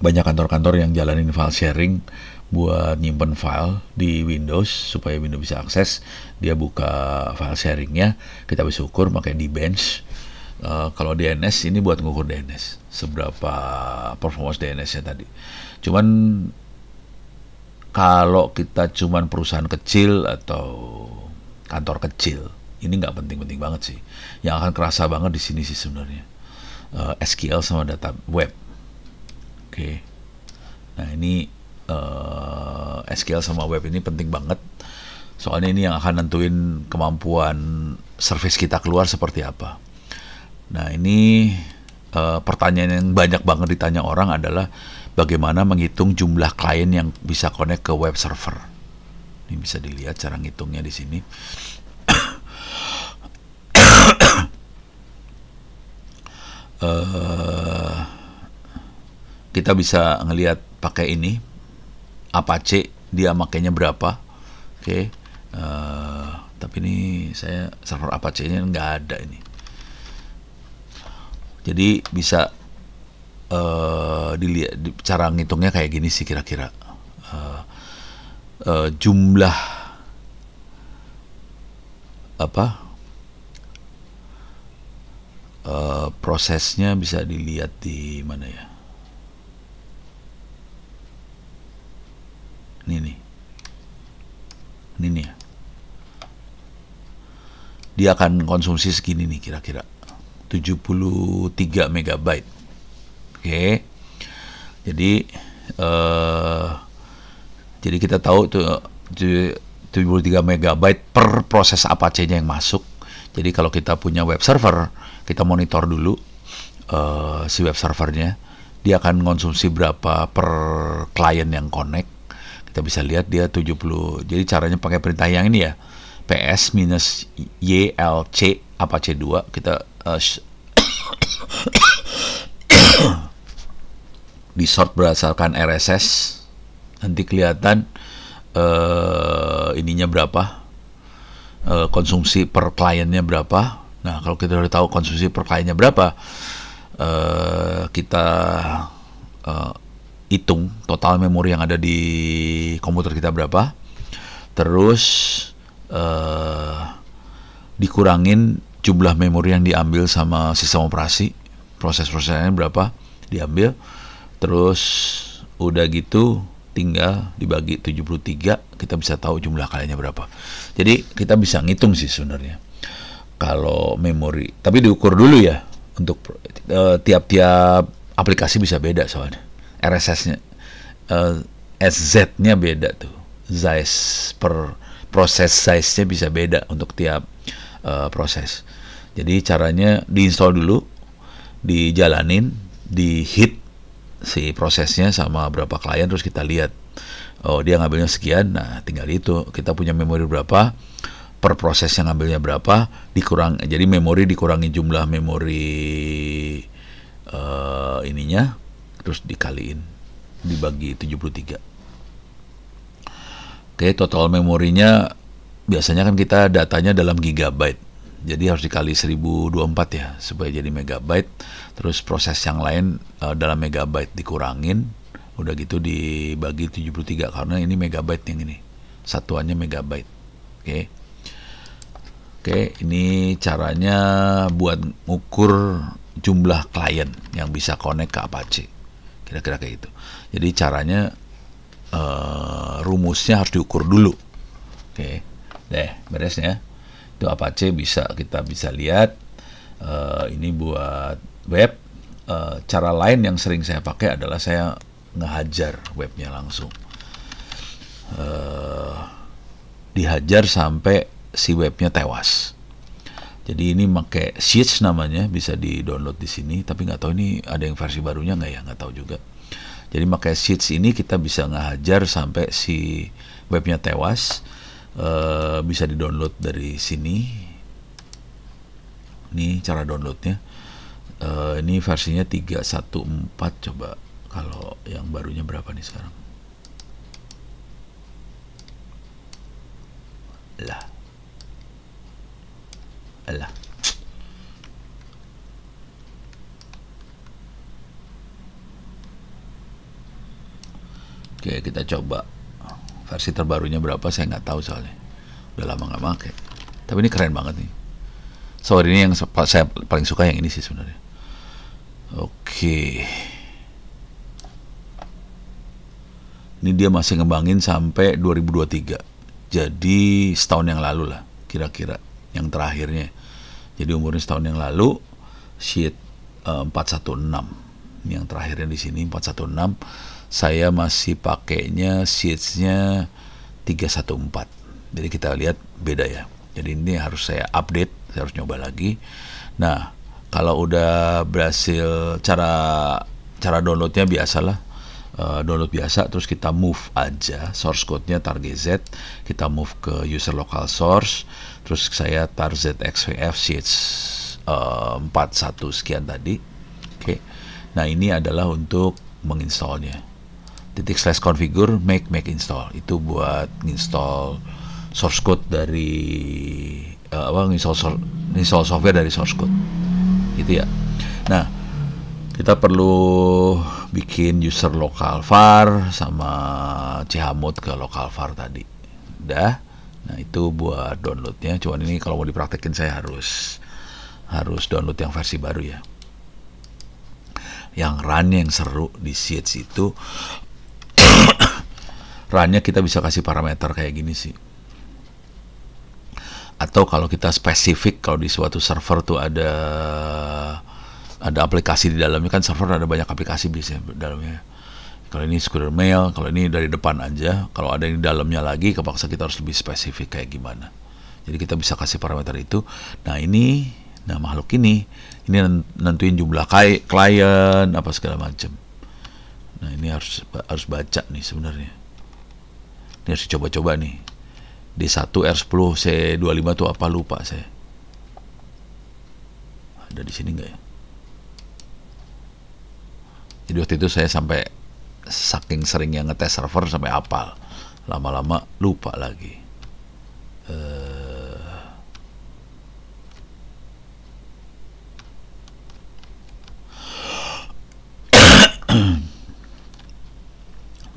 A: Banyak kantor-kantor yang jalanin file sharing buat nyimpen file di Windows supaya Windows bisa akses. Dia buka file sharingnya, kita bisa ukur pakai Dbench. Kalau DNS ini buat ngukur DNS, seberapa performance DNS-nya tadi. Cuman kalau kita cuman perusahaan kecil atau kantor kecil, ini nggak penting-penting banget sih. Yang akan kerasa banget di sini sih sebenarnya SQL sama data web. Oke. Nah ini SQL sama web ini penting banget. Soalnya ini yang akan nentuin kemampuan service kita keluar seperti apa. Nah ini pertanyaan yang banyak banget ditanya orang adalah bagaimana menghitung jumlah klien yang bisa connect ke web server. Ini bisa dilihat cara ngitungnya di sini. Kita bisa ngelihat pakai ini Apache, dia makainya berapa. Oke. Tapi ini saya server Apache-nya nggak ada ini. Jadi bisa dilihat cara ngitungnya kayak gini sih kira-kira. Jumlah prosesnya bisa dilihat di mana ya? Ini nih. Ini nih ya. Dia akan konsumsi segini nih kira-kira. 73 megabyte. Oke. Jadi kita tahu tuh 73 megabyte per proses Apache-nya yang masuk. Jadi kalau kita punya web server, kita monitor dulu si web servernya, dia akan konsumsi berapa per klien yang connect. Kita bisa lihat dia 70. Jadi caranya pakai perintah yang ini ya. PS minus YLC Apache 2. Kita di sort berdasarkan RSS. Nanti kelihatan ininya berapa. Konsumsi per kliennya berapa. Nah, kalau kita udah tahu konsumsi per kliennya berapa, kita hitung total memori yang ada di komputer kita berapa, terus dikurangin jumlah memori yang diambil sama sistem operasi, proses-prosesnya berapa diambil, terus udah gitu tinggal dibagi 73, kita bisa tahu jumlah kalinya berapa. Jadi kita bisa ngitung sih sebenarnya kalau memori, tapi diukur dulu ya. Untuk tiap-tiap aplikasi bisa beda soalnya RSS-nya, SZ-nya beda tuh, size per proses size-nya bisa beda untuk tiap proses. Jadi caranya diinstal dulu, dijalanin, di hit si prosesnya sama berapa klien, terus kita lihat oh dia ngambilnya sekian. Nah tinggal itu kita punya memori berapa per proses yang ngambilnya berapa, dikurang, jadi memori dikurangi jumlah memori ininya, terus dikaliin dibagi 73. Oke, total memorinya biasanya kan kita datanya dalam gigabyte, jadi harus dikali 1024 ya supaya jadi megabyte. Terus proses yang lain dalam megabyte dikurangin, udah gitu dibagi 73 karena ini megabyte yang ini, satuannya megabyte. Oke, ini caranya buat ngukur jumlah klien yang bisa connect ke Apache. Kira-kira kayak gitu. Jadi caranya rumusnya harus diukur dulu. Oke, deh beresnya. Itu Apache kita bisa lihat. Ini buat web. Cara lain yang sering saya pakai adalah saya ngehajar webnya langsung. Dihajar sampai si webnya tewas. Jadi ini pakai Sheets namanya, bisa di-download di sini, tapi nggak tahu ini ada yang versi barunya nggak ya, nggak tahu juga. Jadi pakai Sheets ini kita bisa ngehajar sampai si webnya tewas. Bisa di-download dari sini. Ini cara downloadnya. Ini versinya 314. Coba kalau yang barunya berapa nih sekarang? Alah. Oke, kita coba versi terbarunya berapa, saya nggak tahu soalnya udah lama nggak pakai. Tapi ini keren banget nih, Sorry, ini yang saya paling suka yang ini sih sebenarnya. Oke. Ini dia masih ngembangin sampai 2023. Jadi setahun yang lalu lah kira-kira yang terakhirnya. Jadi umurnya setahun yang lalu. Sheet 416. Ini yang terakhirnya di sini 416. Saya masih pakainya sheetsnya 314. Jadi kita lihat beda ya. Jadi ini harus saya update, saya harus nyoba lagi. Nah, kalau udah berhasil, cara downloadnya biasalah, download biasa, terus kita move aja source code-nya target Z, kita move ke user local source, terus saya tar ZXVF sheets 41 sekian tadi. Oke. Nah, ini adalah untuk menginstalnya. /configure make install itu buat install source code dari install software dari source code gitu ya. Nah, kita perlu bikin user local var sama chmod ke local var tadi. Udah. Nah, itu buat downloadnya. Cuman ini kalau mau dipraktekin saya harus download yang versi baru ya. Yang run yang seru di Sheets itu runnya kita bisa kasih parameter kayak gini sih. Atau kalau kita spesifik, kalau di suatu server tuh ada aplikasi di dalamnya, kan server ada banyak aplikasi biasanya di dalamnya. Kalau ini Squirrel Mail, kalau ini dari depan aja, kalau ada yang di dalamnya lagi, kepaksa kita harus lebih spesifik kayak gimana. Jadi kita bisa kasih parameter itu. Nah, makhluk ini nentuin jumlah klien apa segala macam. Nah, ini harus baca nih sebenarnya. Ini harus dicoba-coba nih. D1 R10 C25 tuh apa, lupa saya. Ada di sini nggak ya? Jadi waktu itu saya sampai saking seringnya ngetes server sampai hafal. Lama-lama lupa lagi.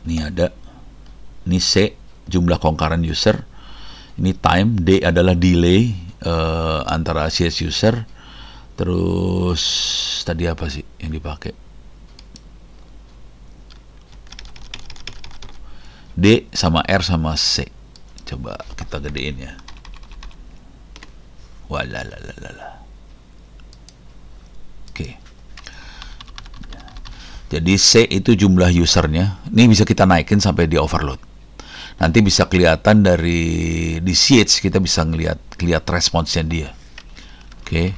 A: Ini ada. Ini C, jumlah concurrent user. Ini time, D adalah delay antara CS user. Terus tadi apa sih yang dipakai? D sama R sama C. Coba kita gedein ya. Walalalala. Oke. Jadi C itu jumlah usernya. Ini bisa kita naikin sampai di overload. Nanti bisa kelihatan di Sheets, kita bisa lihat responsnya dia. Oke.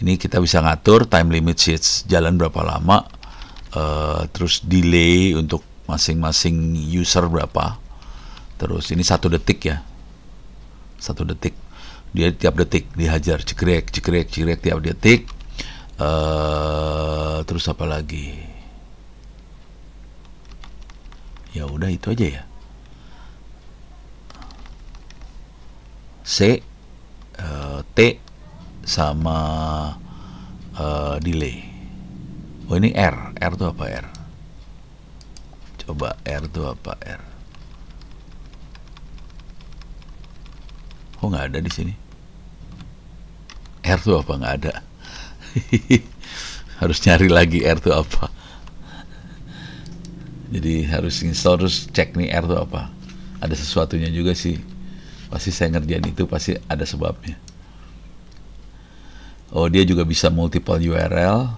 A: Ini kita bisa ngatur time limit Sheets jalan berapa lama, terus delay untuk masing-masing user berapa. Terus ini 1 detik ya, 1 detik. Dia tiap detik dihajar cekrek tiap detik. Terus apa lagi? Ya udah itu aja ya. C, T sama delay. Oh, ini R. R itu apa R? Coba R itu apa R? Oh, nggak ada di sini. R itu apa? Nggak ada. Harus nyari lagi R itu apa. Jadi harus install terus cek nih R itu apa. Ada sesuatunya juga sih. Pasti saya ngerjain itu pasti ada sebabnya. Oh, dia juga bisa multiple URL.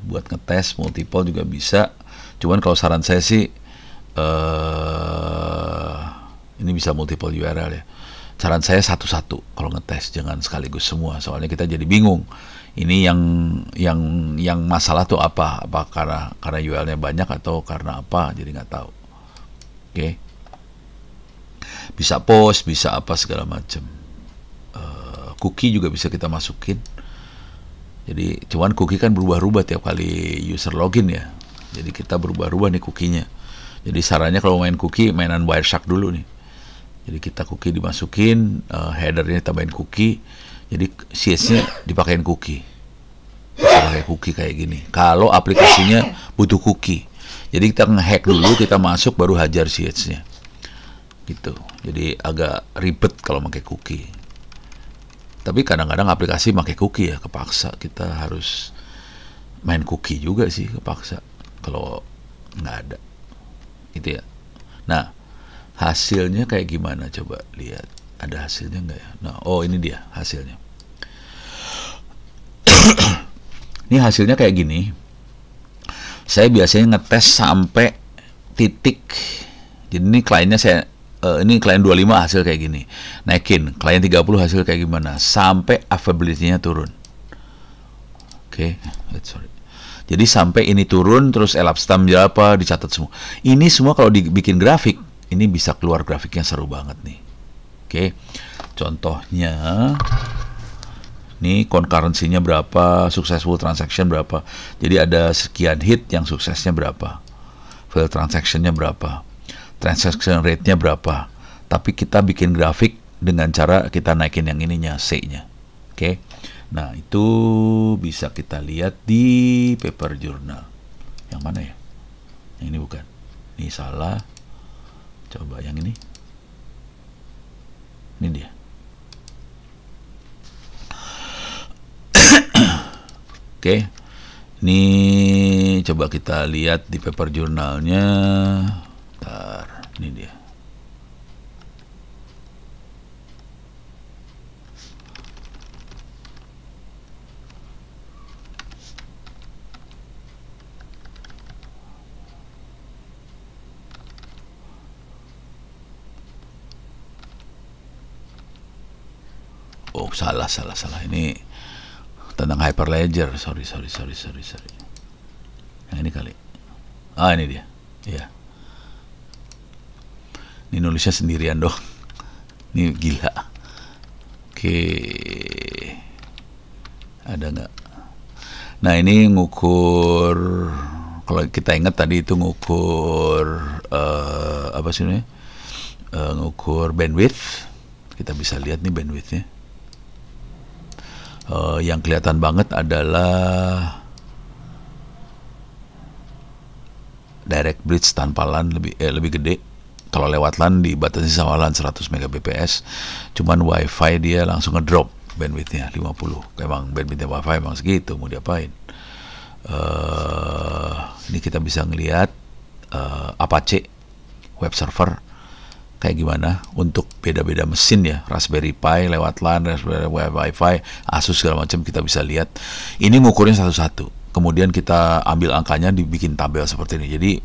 A: Buat ngetes multiple juga bisa. Cuman kalau saran saya sih ini bisa multiple URL ya. Saran saya satu-satu kalau ngetes, jangan sekaligus semua. Soalnya kita jadi bingung. Ini yang masalah tuh apa? Apa karena URL-nya banyak atau karena apa? Jadi nggak tahu. Oke. Bisa post, bisa apa segala macam. Cookie juga bisa kita masukin. Jadi cuman cookie kan berubah-ubah tiap kali user login ya. Jadi kita berubah-ubah nih cookie-nya. Jadi sarannya kalau main cookie, mainan Wireshark dulu nih. Jadi kita cookie dimasukin, headernya tambahin cookie. Jadi CS-nya dipakein cookie. Bisa pakai cookie kayak gini. Kalau aplikasinya butuh cookie. Jadi kita nge-hack dulu, kita masuk baru hajar CS-nya. Gitu. Jadi agak ribet kalau pakai cookie. Tapi kadang-kadang aplikasi pakai cookie ya, kepaksa kita harus main cookie juga sih, kepaksa kalau nggak ada itu ya. Nah, hasilnya kayak gimana, coba lihat ada hasilnya nggak ya. Nah, oh ini dia hasilnya. Ini hasilnya kayak gini. Saya biasanya ngetes sampai titik. Jadi ini kliennya saya ini klien 25 hasil kayak gini. Naikin, klien 30 hasil kayak gimana sampai availability-nya turun. Oke, sorry. Jadi sampai ini turun, terus elapsed time berapa, dicatat semua. Ini semua kalau dibikin grafik, ini bisa keluar grafiknya seru banget nih. Oke, contohnya, nih concurrency-nya berapa, successful transaction berapa. Jadi ada sekian hit yang suksesnya berapa, fail transaction-nya berapa, transaction rate-nya berapa. Tapi kita bikin grafik dengan cara kita naikin yang ininya, C-nya. Oke. Nah, itu bisa kita lihat di paper journal. Yang mana ya? Yang ini bukan. Ini salah. Coba yang ini. Ini dia. Oke. Ini coba kita lihat di paper journalnya. Bentar, ini dia. Oh, salah. Ini tentang Hyperledger. Sorry. Yang ini kali. Ah, ini dia. Iya. Ini nulisnya sendirian dong. Ini gila. Oke. Ada nggak? Nah, ini ngukur. Kalau kita ingat tadi itu ngukur apa sih ini? Ngukur bandwidth. Kita bisa lihat nih bandwidthnya. Yang kelihatan banget adalah direct bridge tanpa LAN lebih gede. Kalau lewat LAN dibatasi sama LAN 100 Mbps. Cuman WiFi dia langsung ngedrop bandwidthnya 50. Emang bandwidthnya WiFi emang segitu, mau diapain? Ini kita bisa ngelihat Apache web server kayak gimana untuk beda-beda mesin ya, Raspberry Pi lewat LAN, Raspberry Wi-Fi, Asus segala macam kita bisa lihat. Ini ngukurnya satu-satu. Kemudian kita ambil angkanya dibikin tabel seperti ini. Jadi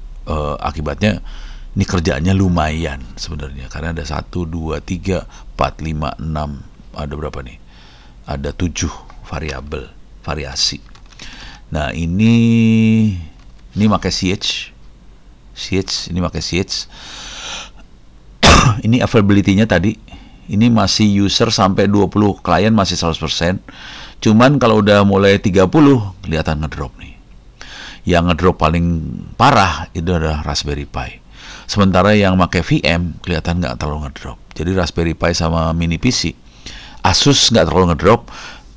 A: akibatnya ini kerjaannya lumayan sebenarnya karena ada 1, 2, 3, 4, 5, 6, ada berapa nih? Ada 7 variasi. Nah, ini pakai CH, ini pakai CH. Ini availability-nya tadi, ini masih user sampai 20 klien masih 100%. Cuman kalau udah mulai 30 kelihatan ngedrop nih. Yang ngedrop paling parah itu adalah Raspberry Pi. Sementara yang pakai VM kelihatan nggak terlalu ngedrop. Jadi Raspberry Pi sama mini PC, Asus nggak terlalu ngedrop.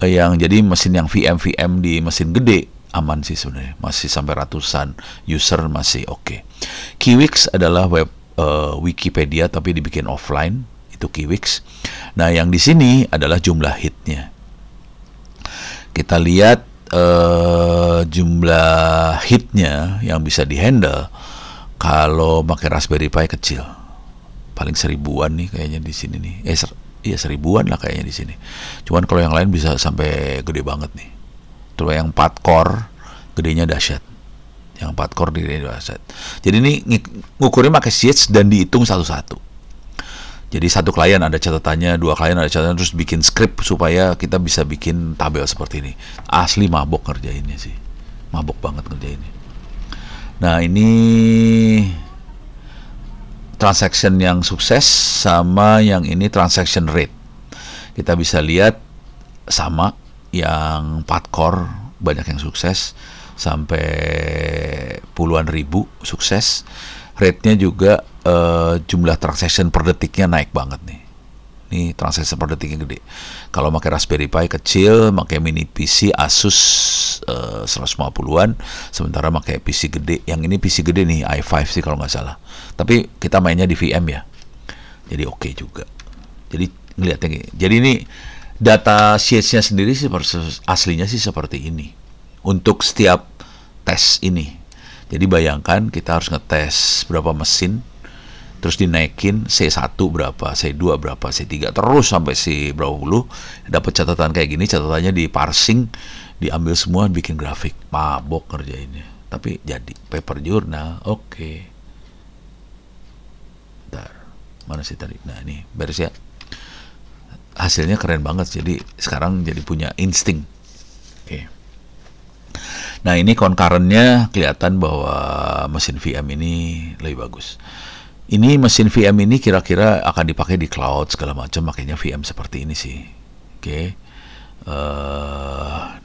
A: Yang jadi mesin yang VM di mesin gede aman sih sebenarnya, masih sampai ratusan user masih oke. Kiwix adalah web Wikipedia tapi dibikin offline, itu Kiwix. Nah, yang di sini adalah jumlah hitnya. Kita lihat jumlah hitnya yang bisa dihandle kalau pakai Raspberry Pi kecil, paling 1000-an nih kayaknya di sini nih. Iya 1000-an lah kayaknya di sini. Cuman kalau yang lain bisa sampai gede banget nih. Terus yang 4 core gedenya dahsyat. Yang 4 core gedenya dahsyat. Jadi ini ngukurnya pakai CH dan dihitung satu-satu. Jadi satu klien ada catatannya, 2 klien ada catatan, terus bikin script supaya kita bisa bikin tabel seperti ini. Asli mabok ngerjainnya sih. Mabok banget ngerjainnya. Nah, ini transaction yang sukses sama yang ini transaction rate. Kita bisa lihat sama, yang 4 core banyak yang sukses sampai puluhan ribu sukses. Rate-nya juga jumlah transaction per detiknya naik banget nih. Ini transaction per detiknya gede. Kalau pakai Raspberry Pi kecil, pakai mini PC Asus 150-an, sementara pakai PC gede. Yang ini PC gede nih, i5 sih kalau nggak salah. Tapi kita mainnya di VM ya. Jadi oke juga. Jadi ngeliatnya gini. Jadi ini Data sheets-nya sendiri sih aslinya sih seperti ini untuk setiap tes ini. Jadi bayangkan kita harus ngetes berapa mesin, terus dinaikin C1 berapa, C2 berapa, C3 terus sampai C berapa puluh, dapat catatan kayak gini. Catatannya di parsing, diambil semua, bikin grafik. Mabok ngerjainnya, tapi jadi paper jurnal. Oke. Bentar, mana sih tadi? Nah ini beres ya. Hasilnya keren banget, jadi sekarang jadi punya insting. Oke. Nah ini concurrent-nya kelihatan bahwa mesin VM ini lebih bagus. Ini mesin VM ini kira-kira akan dipakai di cloud segala macam, makanya VM seperti ini sih. Oke.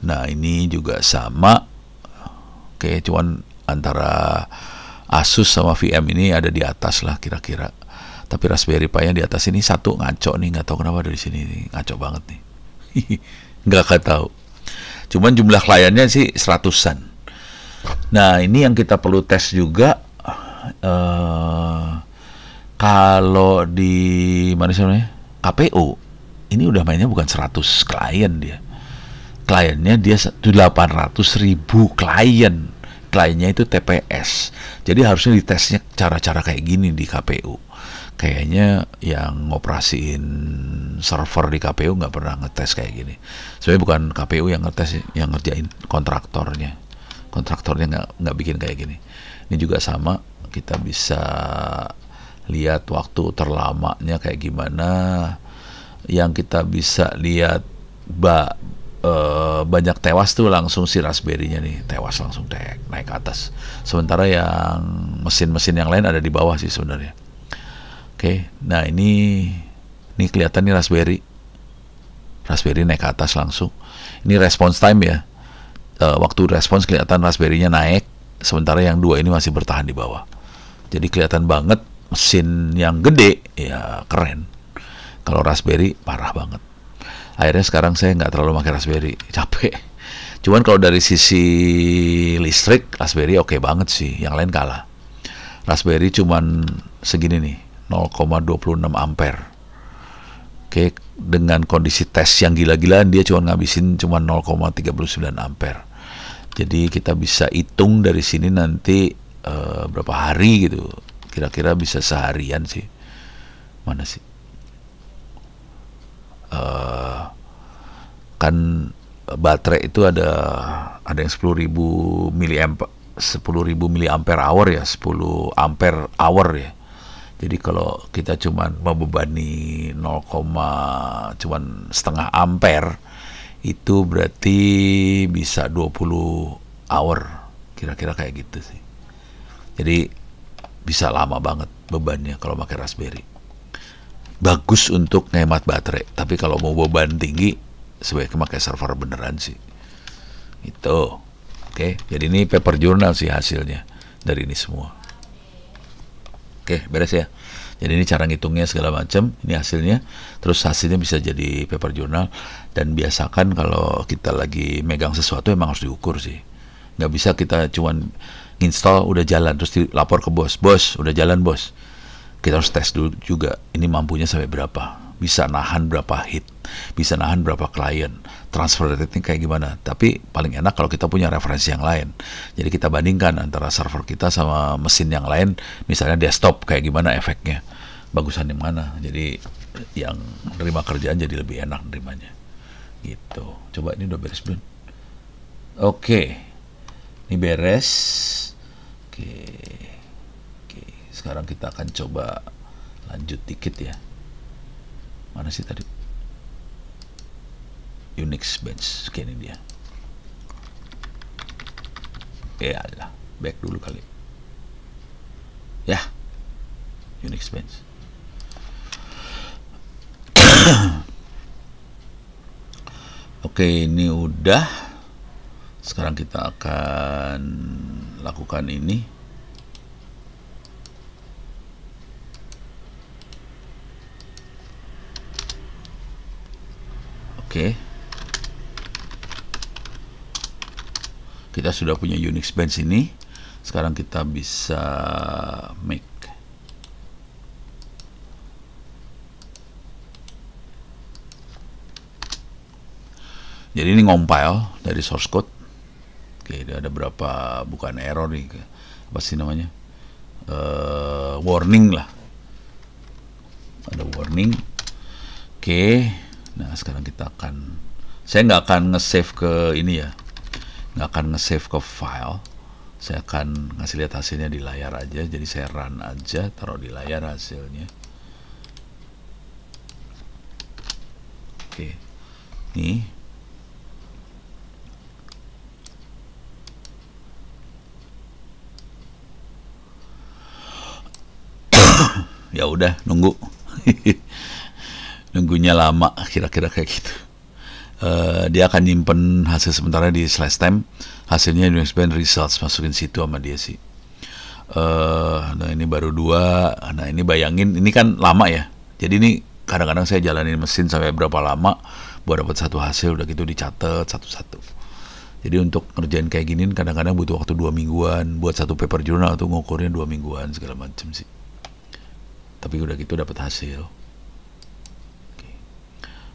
A: Nah ini juga sama. Oke, cuman antara Asus sama VM ini ada di atas lah kira-kira. Tapi Raspberry Pi-nya di atas ini satu ngaco nih, nggak tahu kenapa dari sini nih, ngaco banget nih. Nggak tahu. Cuman jumlah kliennya sih 100-an. Nah ini yang kita perlu tes juga. Kalau di mana sih namanya? KPU ini udah mainnya bukan 100 klien dia. Kliennya dia 800.000 klien. Kliennya itu TPS. Jadi harusnya ditesnya cara-cara kayak gini di KPU. Kayaknya yang ngoperasiin server di KPU nggak pernah ngetes kayak gini. Sebenarnya bukan KPU yang ngetes, yang ngerjain kontraktornya. Kontraktornya nggak bikin kayak gini. Ini juga sama, kita bisa lihat waktu terlamanya kayak gimana. Yang kita bisa lihat banyak tewas tuh langsung si Raspberry-nya nih, tewas langsung naik ke atas. Sementara yang mesin-mesin yang lain ada di bawah sih sebenarnya. Oke, nah ini kelihatan nih Raspberry naik ke atas langsung. Ini response time ya. Waktu respons kelihatan Raspberry-nya naik, sementara yang dua ini masih bertahan di bawah. Jadi kelihatan banget mesin yang gede ya keren. Kalau Raspberry parah banget. Akhirnya sekarang saya nggak terlalu pakai Raspberry, capek. Cuman kalau dari sisi listrik, Raspberry oke banget sih, yang lain kalah. Raspberry cuman segini nih, 0,26 ampere. Oke, dengan kondisi tes yang gila-gilaan dia cuma ngabisin cuma 0,39 ampere. Jadi kita bisa hitung dari sini nanti berapa hari gitu. Kira-kira bisa seharian sih. Mana sih? Kan baterai itu ada yang 10.000 miliampere hour ya, 10 ampere hour ya. Jadi kalau kita cuman membebani 0, cuman setengah ampere, itu berarti bisa 20 hour, kira-kira kayak gitu sih. Jadi bisa lama banget bebannya kalau pakai Raspberry. Bagus untuk ngehemat baterai, tapi kalau mau beban tinggi sebaiknya pakai server beneran sih. Itu. Oke, jadi ini paper journal sih hasilnya dari ini semua. Oke, beres ya. Jadi ini cara ngitungnya segala macam, ini hasilnya. Terus hasilnya bisa jadi paper journal. Dan biasakan kalau kita lagi megang sesuatu emang harus diukur sih. Nggak bisa kita cuman install udah jalan terus dilapor ke bos, udah jalan bos. Kita harus tes dulu juga, ini mampunya sampai berapa, bisa nahan berapa hit, bisa nahan berapa klien, transfer rate-nya kayak gimana. Tapi paling enak kalau kita punya referensi yang lain. Jadi kita bandingkan antara server kita sama mesin yang lain, misalnya desktop kayak gimana efeknya, bagusan yang mana. Jadi yang nerima kerjaan jadi lebih enak nerimanya. Gitu. Coba ini udah beres belum? Oke, ini beres. Oke. Sekarang kita akan coba lanjut dikit ya. Mana sih tadi? Unix bench, oke ini dia. Ya lah, back dulu kali. Ya, Unix bench. Oke, ini udah. Sekarang kita akan lakukan ini. Oke. Kita sudah punya Unix bench ini. Sekarang kita bisa make. Jadi ini ngompile dari source code. Oke, ada berapa, bukan error nih, apa sih namanya, warning lah, ada warning. Oke, nah sekarang saya nggak akan nge-save ke ini ya, nggak akan nge-save ke file. Saya akan ngasih lihat hasilnya di layar aja. Jadi saya run aja, taruh di layar hasilnya. Oke, nih ya udah, nunggu. Nunggunya lama, kira-kira kayak gitu. Dia akan nyimpen hasil sementara di /time, hasilnya di expand results, masukin situ sama dia sih. Nah ini baru 2. Nah ini bayangin, ini kan lama ya, jadi ini kadang-kadang saya jalanin mesin sampai berapa lama buat dapat satu hasil, udah gitu dicatat satu-satu. Jadi untuk ngerjain kayak gini kadang-kadang butuh waktu 2 mingguan, buat satu paper jurnal tuh ngukurnya 2 mingguan segala macem sih. Tapi udah gitu dapat hasil. Oke.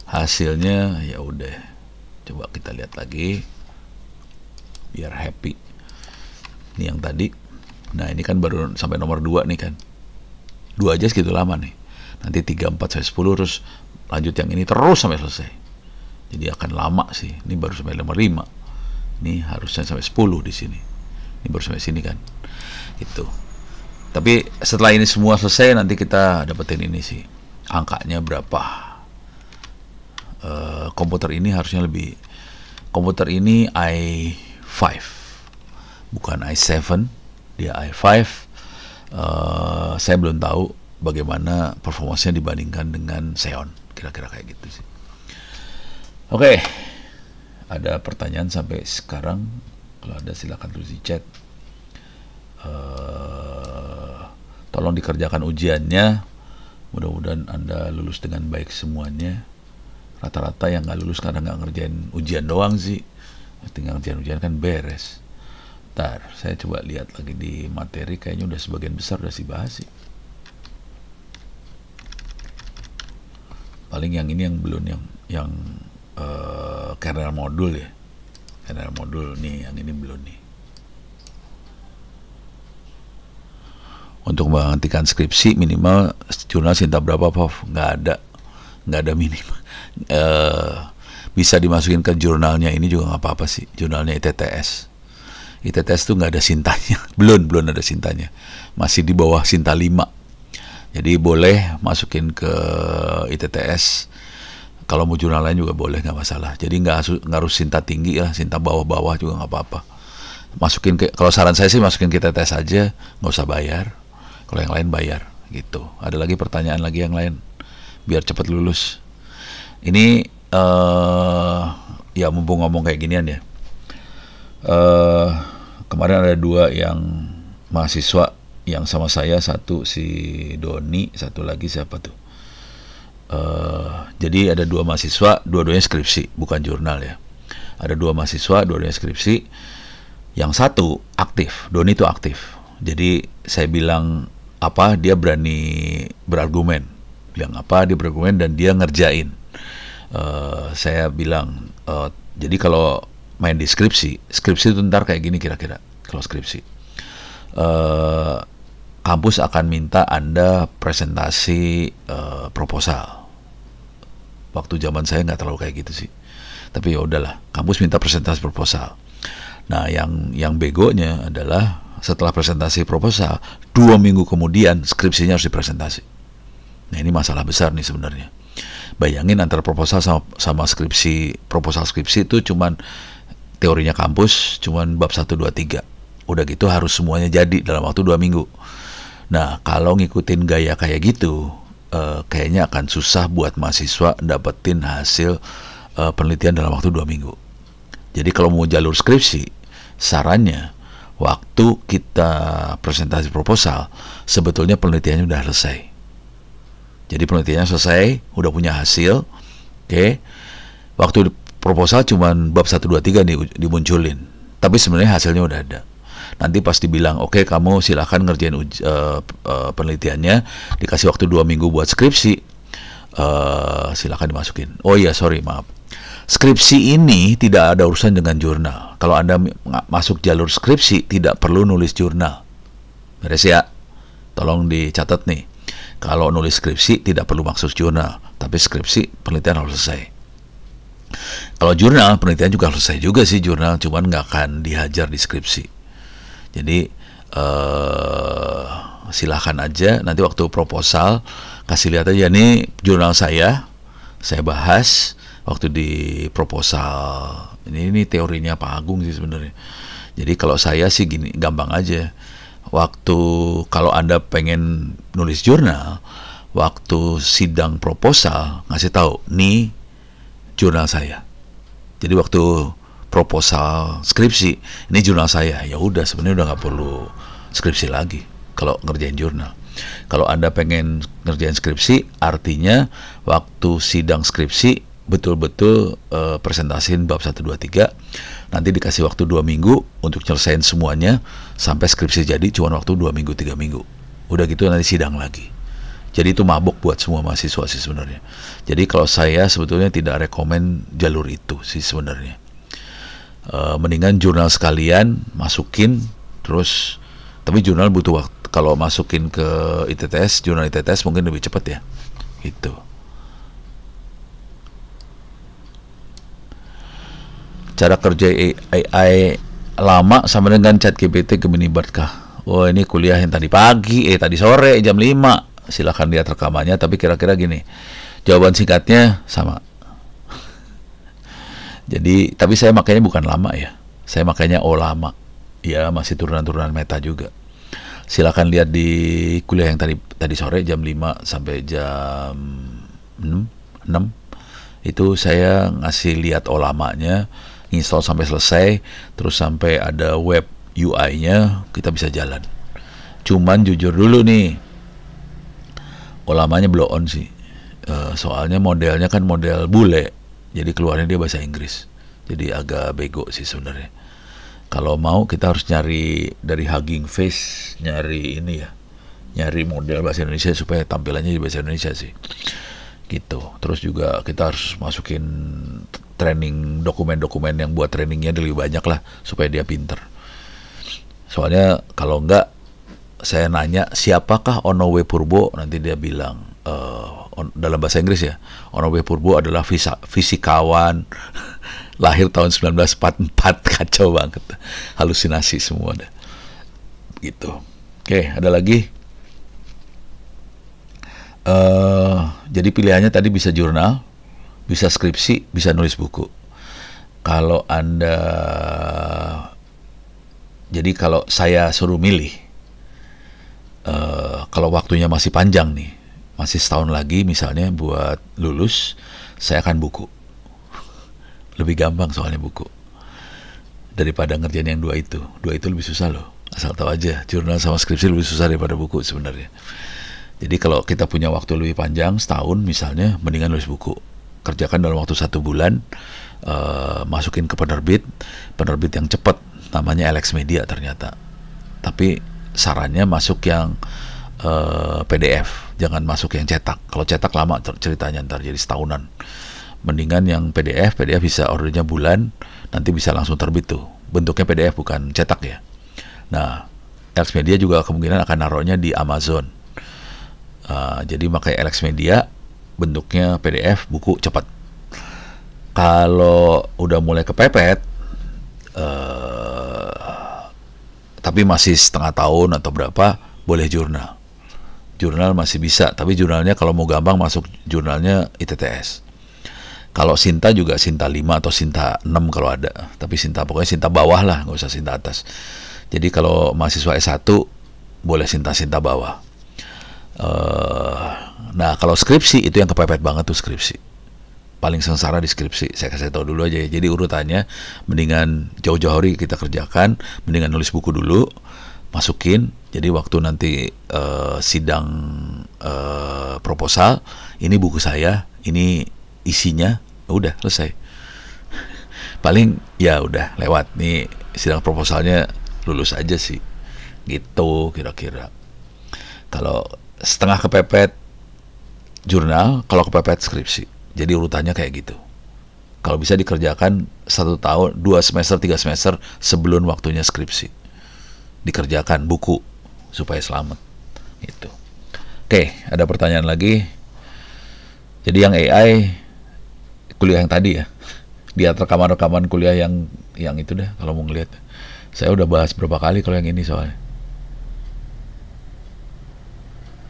A: Hasilnya ya udah, coba kita lihat lagi biar happy. Ini yang tadi. Nah ini kan baru sampai nomor 2 nih kan, 2 aja segitu lama nih. Nanti 3, 4, sampai 10, terus lanjut yang ini terus sampai selesai. Jadi akan lama sih. Ini baru sampai nomor 5. Ini harusnya sampai 10 di sini. Ini baru sampai sini kan. Gitu. Tapi setelah ini semua selesai, nanti kita dapetin ini sih, angkanya berapa. Komputer ini harusnya lebih, komputer ini i5 bukan i7, dia i5. Saya belum tahu bagaimana performanya dibandingkan dengan Xeon, kira-kira kayak gitu sih. Oke, ada pertanyaan sampai sekarang? Kalau ada silakan tulis di chat. Tolong dikerjakan ujiannya, mudah-mudahan Anda lulus dengan baik semuanya. Rata-rata yang nggak lulus karena nggak ngerjain ujian doang sih, tinggal ngerjain ujian kan beres. Ntar saya coba lihat lagi di materi, kayaknya udah sebagian besar udah dibahas sih. Paling yang ini yang belum, yang kernel modul ya, kernel modul nih, yang ini belum nih. Untuk menghentikan skripsi minimal jurnal cinta berapa, Prof? Nggak ada minimal. Bisa dimasukin ke jurnalnya ini juga nggak apa-apa sih, jurnalnya ITTS. ITTS tuh nggak ada sintanya, belum ada sintanya, masih di bawah sinta 5. Jadi boleh masukin ke ITTS. Kalau mau jurnal lain juga boleh, nggak masalah. Jadi nggak harus sinta tinggi lah, sinta bawah-bawah juga nggak apa-apa. Masukin ke, kalau saran saya sih masukin ke ITTS aja, nggak usah bayar. Kalau yang lain bayar gitu. Ada lagi pertanyaan lagi yang lain biar cepat lulus. Ini ya mumpung ngomong kayak ginian ya. Kemarin ada 2 yang mahasiswa yang sama saya, satu si Doni, satu lagi siapa tuh. Jadi ada 2 mahasiswa, dua-duanya skripsi, bukan jurnal ya. Ada 2 mahasiswa, dua-duanya skripsi. Yang satu aktif, Doni itu aktif. Jadi saya bilang apa, dia berani berargumen. Bilang apa, dia berargumen dan dia ngerjain. Saya bilang, jadi kalau main di skripsi itu ntar kayak gini kira-kira. Kalau skripsi, kampus akan minta Anda presentasi proposal. Waktu zaman saya nggak terlalu kayak gitu sih. Tapi ya udahlah, kampus minta presentasi proposal. Nah, yang begonya adalah setelah presentasi proposal, 2 minggu kemudian skripsinya harus dipresentasi. Nah ini masalah besar nih sebenarnya. Bayangin antara proposal sama skripsi, proposal skripsi itu cuman teorinya kampus, cuman bab 1, 2, 3. Udah gitu harus semuanya jadi dalam waktu 2 minggu. Nah kalau ngikutin gaya kayak gitu, kayaknya akan susah buat mahasiswa dapetin hasil penelitian dalam waktu 2 minggu. Jadi kalau mau jalur skripsi, sarannya waktu kita presentasi proposal, sebetulnya penelitiannya udah selesai. Jadi penelitiannya selesai, udah punya hasil. Oke. Waktu proposal cuman bab 1, 2, 3 dimunculin. Tapi sebenarnya hasilnya udah ada. Nanti pas dibilang, oke, kamu silahkan ngerjain penelitiannya, dikasih waktu 2 minggu buat skripsi, silahkan dimasukin. Oh iya, sorry, maaf. Skripsi ini tidak ada urusan dengan jurnal. Kalau Anda masuk jalur skripsi, tidak perlu nulis jurnal. Beres ya? Tolong dicatat nih. Kalau nulis skripsi, tidak perlu masuk jurnal. Tapi skripsi, penelitian harus selesai. Kalau jurnal, penelitian juga harus selesai juga sih jurnal. Cuman nggak akan dihajar di skripsi. Jadi, silahkan aja. Nanti waktu proposal, kasih lihat aja nih jurnal saya bahas waktu di proposal. Ini teorinya Pak Agung sih sebenarnya. Jadi kalau saya sih gini, gampang aja. Waktu kalau Anda pengen nulis jurnal, waktu sidang proposal ngasih tahu, nih jurnal saya. Jadi waktu proposal skripsi, ini jurnal saya. Ya udah, sebenarnya udah nggak perlu skripsi lagi kalau ngerjain jurnal. Kalau Anda pengen ngerjain skripsi, artinya waktu sidang skripsi betul-betul presentasiin bab 1, 2, 3. Nanti dikasih waktu 2 minggu untuk nyelesain semuanya sampai skripsi jadi cuma waktu 2 minggu, 3 minggu. Udah gitu nanti sidang lagi. Jadi itu mabuk buat semua mahasiswa sih sebenarnya. Jadi kalau saya sebetulnya tidak rekomen jalur itu sih sebenarnya. Mendingan jurnal sekalian masukin terus, tapi jurnal butuh waktu. Kalau masukin ke ITTS, jurnal ITTS mungkin lebih cepat ya. Gitu. Cara kerja AI lama sama dengan ChatGPT Gemini Bard kah? Oh, ini kuliah yang tadi pagi, tadi sore jam 5. Silahkan lihat rekamannya, tapi kira-kira gini. Jawaban singkatnya sama. Jadi, tapi saya makanya bukan lama ya. Saya makanya lama. Ya, masih turunan-turunan meta juga. Silahkan lihat di kuliah yang tadi sore jam 5 sampai jam 6. Itu saya ngasih lihat lamanya, install sampai selesai, terus sampai ada web UI-nya, kita bisa jalan. Cuman jujur dulu nih, lamanya blow on sih. Soalnya modelnya kan model bule, jadi keluarnya dia bahasa Inggris. Jadi agak bego sih sebenarnya. Kalau mau kita harus nyari dari Hugging Face, nyari ini ya, nyari model bahasa Indonesia supaya tampilannya di bahasa Indonesia sih. Gitu. Terus juga kita harus masukin training dokumen-dokumen yang buat trainingnya lebih banyak lah supaya dia pinter. Soalnya kalau enggak, saya nanya siapakah Onowe Purbo, nanti dia bilang dalam bahasa Inggris ya, Onowe Purbo adalah fisikawan lahir tahun 1944. Kacau banget, halusinasi semua dah. Gitu. Oke, ada lagi. Jadi pilihannya tadi bisa jurnal, bisa skripsi, bisa nulis buku. Kalau Anda, jadi kalau saya suruh milih, kalau waktunya masih panjang nih, masih setahun lagi misalnya buat lulus, saya akan buku. Lebih gampang soalnya buku daripada ngerjain yang dua itu. Dua itu lebih susah loh. Asal tahu aja, jurnal sama skripsi lebih susah daripada buku sebenarnya. Jadi kalau kita punya waktu lebih panjang, setahun misalnya, mendingan nulis buku. Kerjakan dalam waktu 1 bulan, masukin ke penerbit yang cepat, namanya Alex Media ternyata. Tapi sarannya masuk yang PDF, jangan masuk yang cetak. Kalau cetak lama ceritanya, ntar jadi setahunan. Mendingan yang PDF bisa ordernya bulan, nanti bisa langsung terbit tuh. Bentuknya PDF bukan cetak ya. Nah, Alex Media juga kemungkinan akan naruhnya di Amazon. Jadi pakai Alex Media, bentuknya PDF, buku cepat. Kalau udah mulai kepepet, tapi masih setengah tahun atau berapa, boleh jurnal. Jurnal masih bisa, tapi jurnalnya kalau mau gampang masuk jurnalnya ITTS. Kalau Sinta juga Sinta 5 atau Sinta 6 kalau ada. Tapi pokoknya Sinta bawah lah, nggak usah Sinta atas. Jadi kalau mahasiswa S1 boleh Sinta bawah. Nah kalau skripsi itu yang kepepet banget tuh skripsi. Paling sengsara di skripsi. Saya kasih tahu dulu aja ya. Jadi urutannya mendingan jauh-jauh hari kita kerjakan, mendingan nulis buku dulu, masukin. Jadi waktu nanti sidang proposal, ini buku saya, ini isinya, udah selesai. Paling ya udah lewat nih sidang proposalnya, lulus aja sih. Gitu kira-kira. Kalau setengah kepepet jurnal, kalau kepepet skripsi. Jadi urutannya kayak gitu. Kalau bisa dikerjakan 1 tahun, 2 semester, 3 semester sebelum waktunya skripsi. Dikerjakan buku supaya selamat. Itu. Oke, ada pertanyaan lagi. Jadi yang AI kuliah yang tadi ya, di rekaman-rekaman kuliah yang itu deh kalau mau ngeliat. Saya udah bahas berapa kali kalau yang ini soalnya.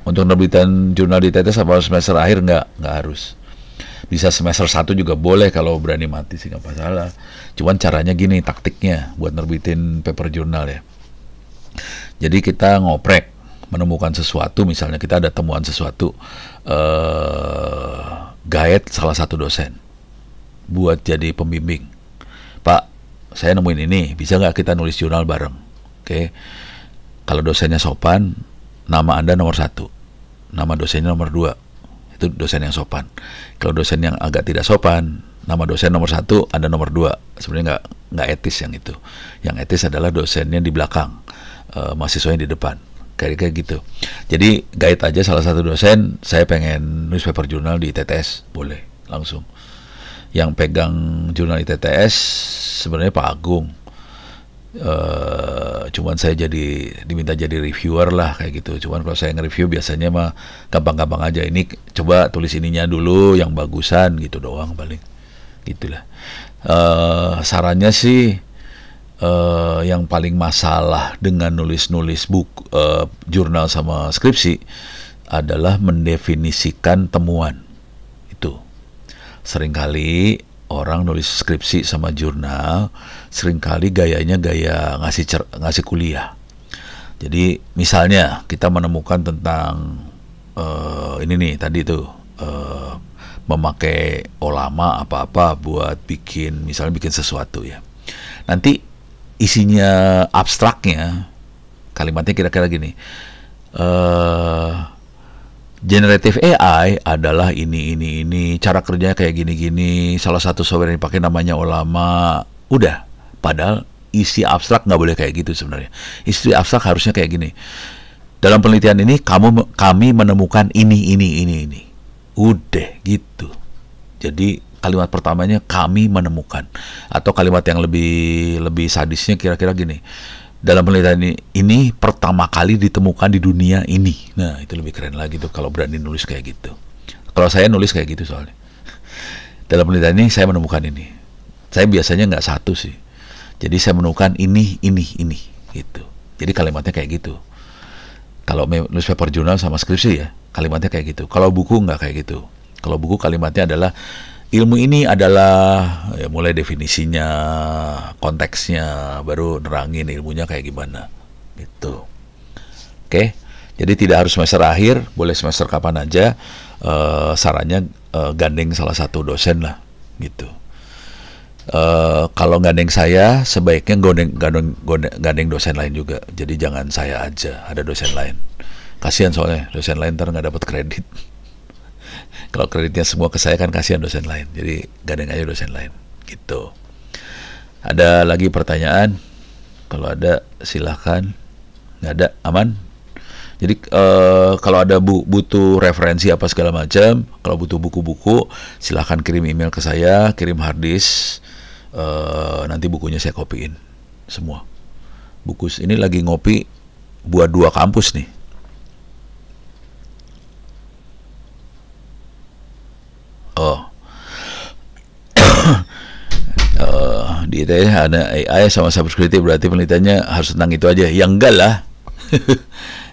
A: Untuk nerbitan jurnal di TTS apa semester akhir nggak harus. Bisa semester 1 juga boleh kalau berani mati sih nggak masalah. Cuman caranya gini taktiknya buat nerbitin paper jurnal ya. Jadi kita ngoprek menemukan sesuatu, misalnya kita ada temuan sesuatu, guide salah satu dosen buat jadi pembimbing. Pak, saya nemuin ini, bisa nggak kita nulis jurnal bareng? Oke. Kalau dosennya sopan, nama Anda nomor 1, nama dosennya nomor 2. Itu dosen yang sopan. Kalau dosen yang agak tidak sopan, nama dosen nomor 1, Anda nomor 2. Sebenarnya nggak etis yang itu. Yang etis adalah dosennya di belakang, mahasiswanya di depan. Kayak gitu. Jadi guide aja salah satu dosen, saya pengen nulis paper jurnal di TTS, boleh langsung. Yang pegang jurnal di TTS sebenarnya Pak Agung. Cuman saya diminta jadi reviewer lah kayak gitu. Cuman kalau saya nge-review biasanya mah gampang-gampang aja. Ini coba tulis ininya dulu yang bagusan gitu doang paling. Gitulah. Sarannya sih yang paling masalah dengan nulis-nulis buku jurnal sama skripsi adalah mendefinisikan temuan. Itu. Seringkali orang nulis skripsi sama jurnal, seringkali gayanya gaya ngasih kuliah. Jadi misalnya kita menemukan tentang ini nih tadi tuh memakai olama apa-apa buat misalnya bikin sesuatu ya. Nanti isinya abstraknya, kalimatnya kira-kira gini. Generative AI adalah ini, cara kerjanya kayak gini, salah satu software yang dipakai namanya Olama. Udah, padahal isi abstrak nggak boleh kayak gitu sebenarnya. Isi abstrak harusnya kayak gini. Dalam penelitian ini kami menemukan ini. Udah gitu. Jadi kalimat pertamanya kami menemukan, atau kalimat yang lebih sadisnya kira-kira gini. Dalam penelitian ini pertama kali ditemukan di dunia ini. Nah, itu lebih keren lagi tuh kalau berani nulis kayak gitu. Kalau saya nulis kayak gitu soalnya. Dalam penelitian ini saya menemukan ini. Saya biasanya nggak satu sih. Jadi saya menemukan ini gitu. Jadi kalimatnya kayak gitu. Kalau nulis paper jurnal sama skripsi ya, kalimatnya kayak gitu. Kalau buku nggak kayak gitu. Kalau buku kalimatnya adalah ilmu ini adalah ya, mulai definisinya, konteksnya, baru nerangin ilmunya kayak gimana gitu. Oke, jadi tidak harus semester akhir, boleh semester kapan aja. Sarannya gandeng salah satu dosen lah gitu. Kalau gandeng saya, sebaiknya gandeng dosen lain juga. Jadi jangan saya aja, ada dosen lain. Kasihan soalnya dosen lain ntar nggak dapat kredit. Kalau kreditnya semua ke saya kan kasihan dosen lain. Jadi gandeng aja dosen lain gitu. Ada lagi pertanyaan? Kalau ada silahkan. Nggak ada, aman. Jadi kalau ada butuh referensi apa segala macam, kalau butuh buku-buku, silahkan kirim email ke saya, kirim harddisk. Nanti bukunya saya kopiin semua. Buku ini lagi ngopi buat 2 kampus nih. Di ITS ada AI sama cybersecurity, berarti penelitiannya harus tentang itu aja. Ya enggak lah.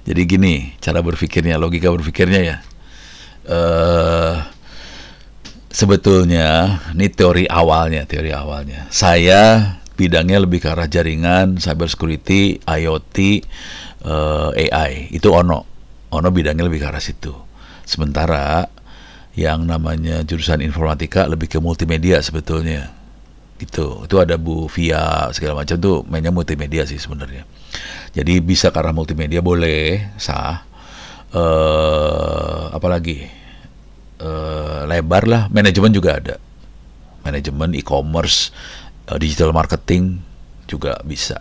A: Jadi gini cara berpikirnya, logika berpikirnya ya. Sebetulnya ini teori awalnya. Saya bidangnya lebih ke arah jaringan, cybersecurity, IoT, AI. Itu Ono bidangnya lebih ke arah situ. Sementara yang namanya jurusan informatika lebih ke multimedia sebetulnya. Itu ada Bu Via segala macam tuh mainnya multimedia sih sebenarnya. Jadi bisa ke arah multimedia boleh, sah. Apalagi lebar lah, manajemen juga ada. Manajemen, e-commerce, digital marketing juga bisa.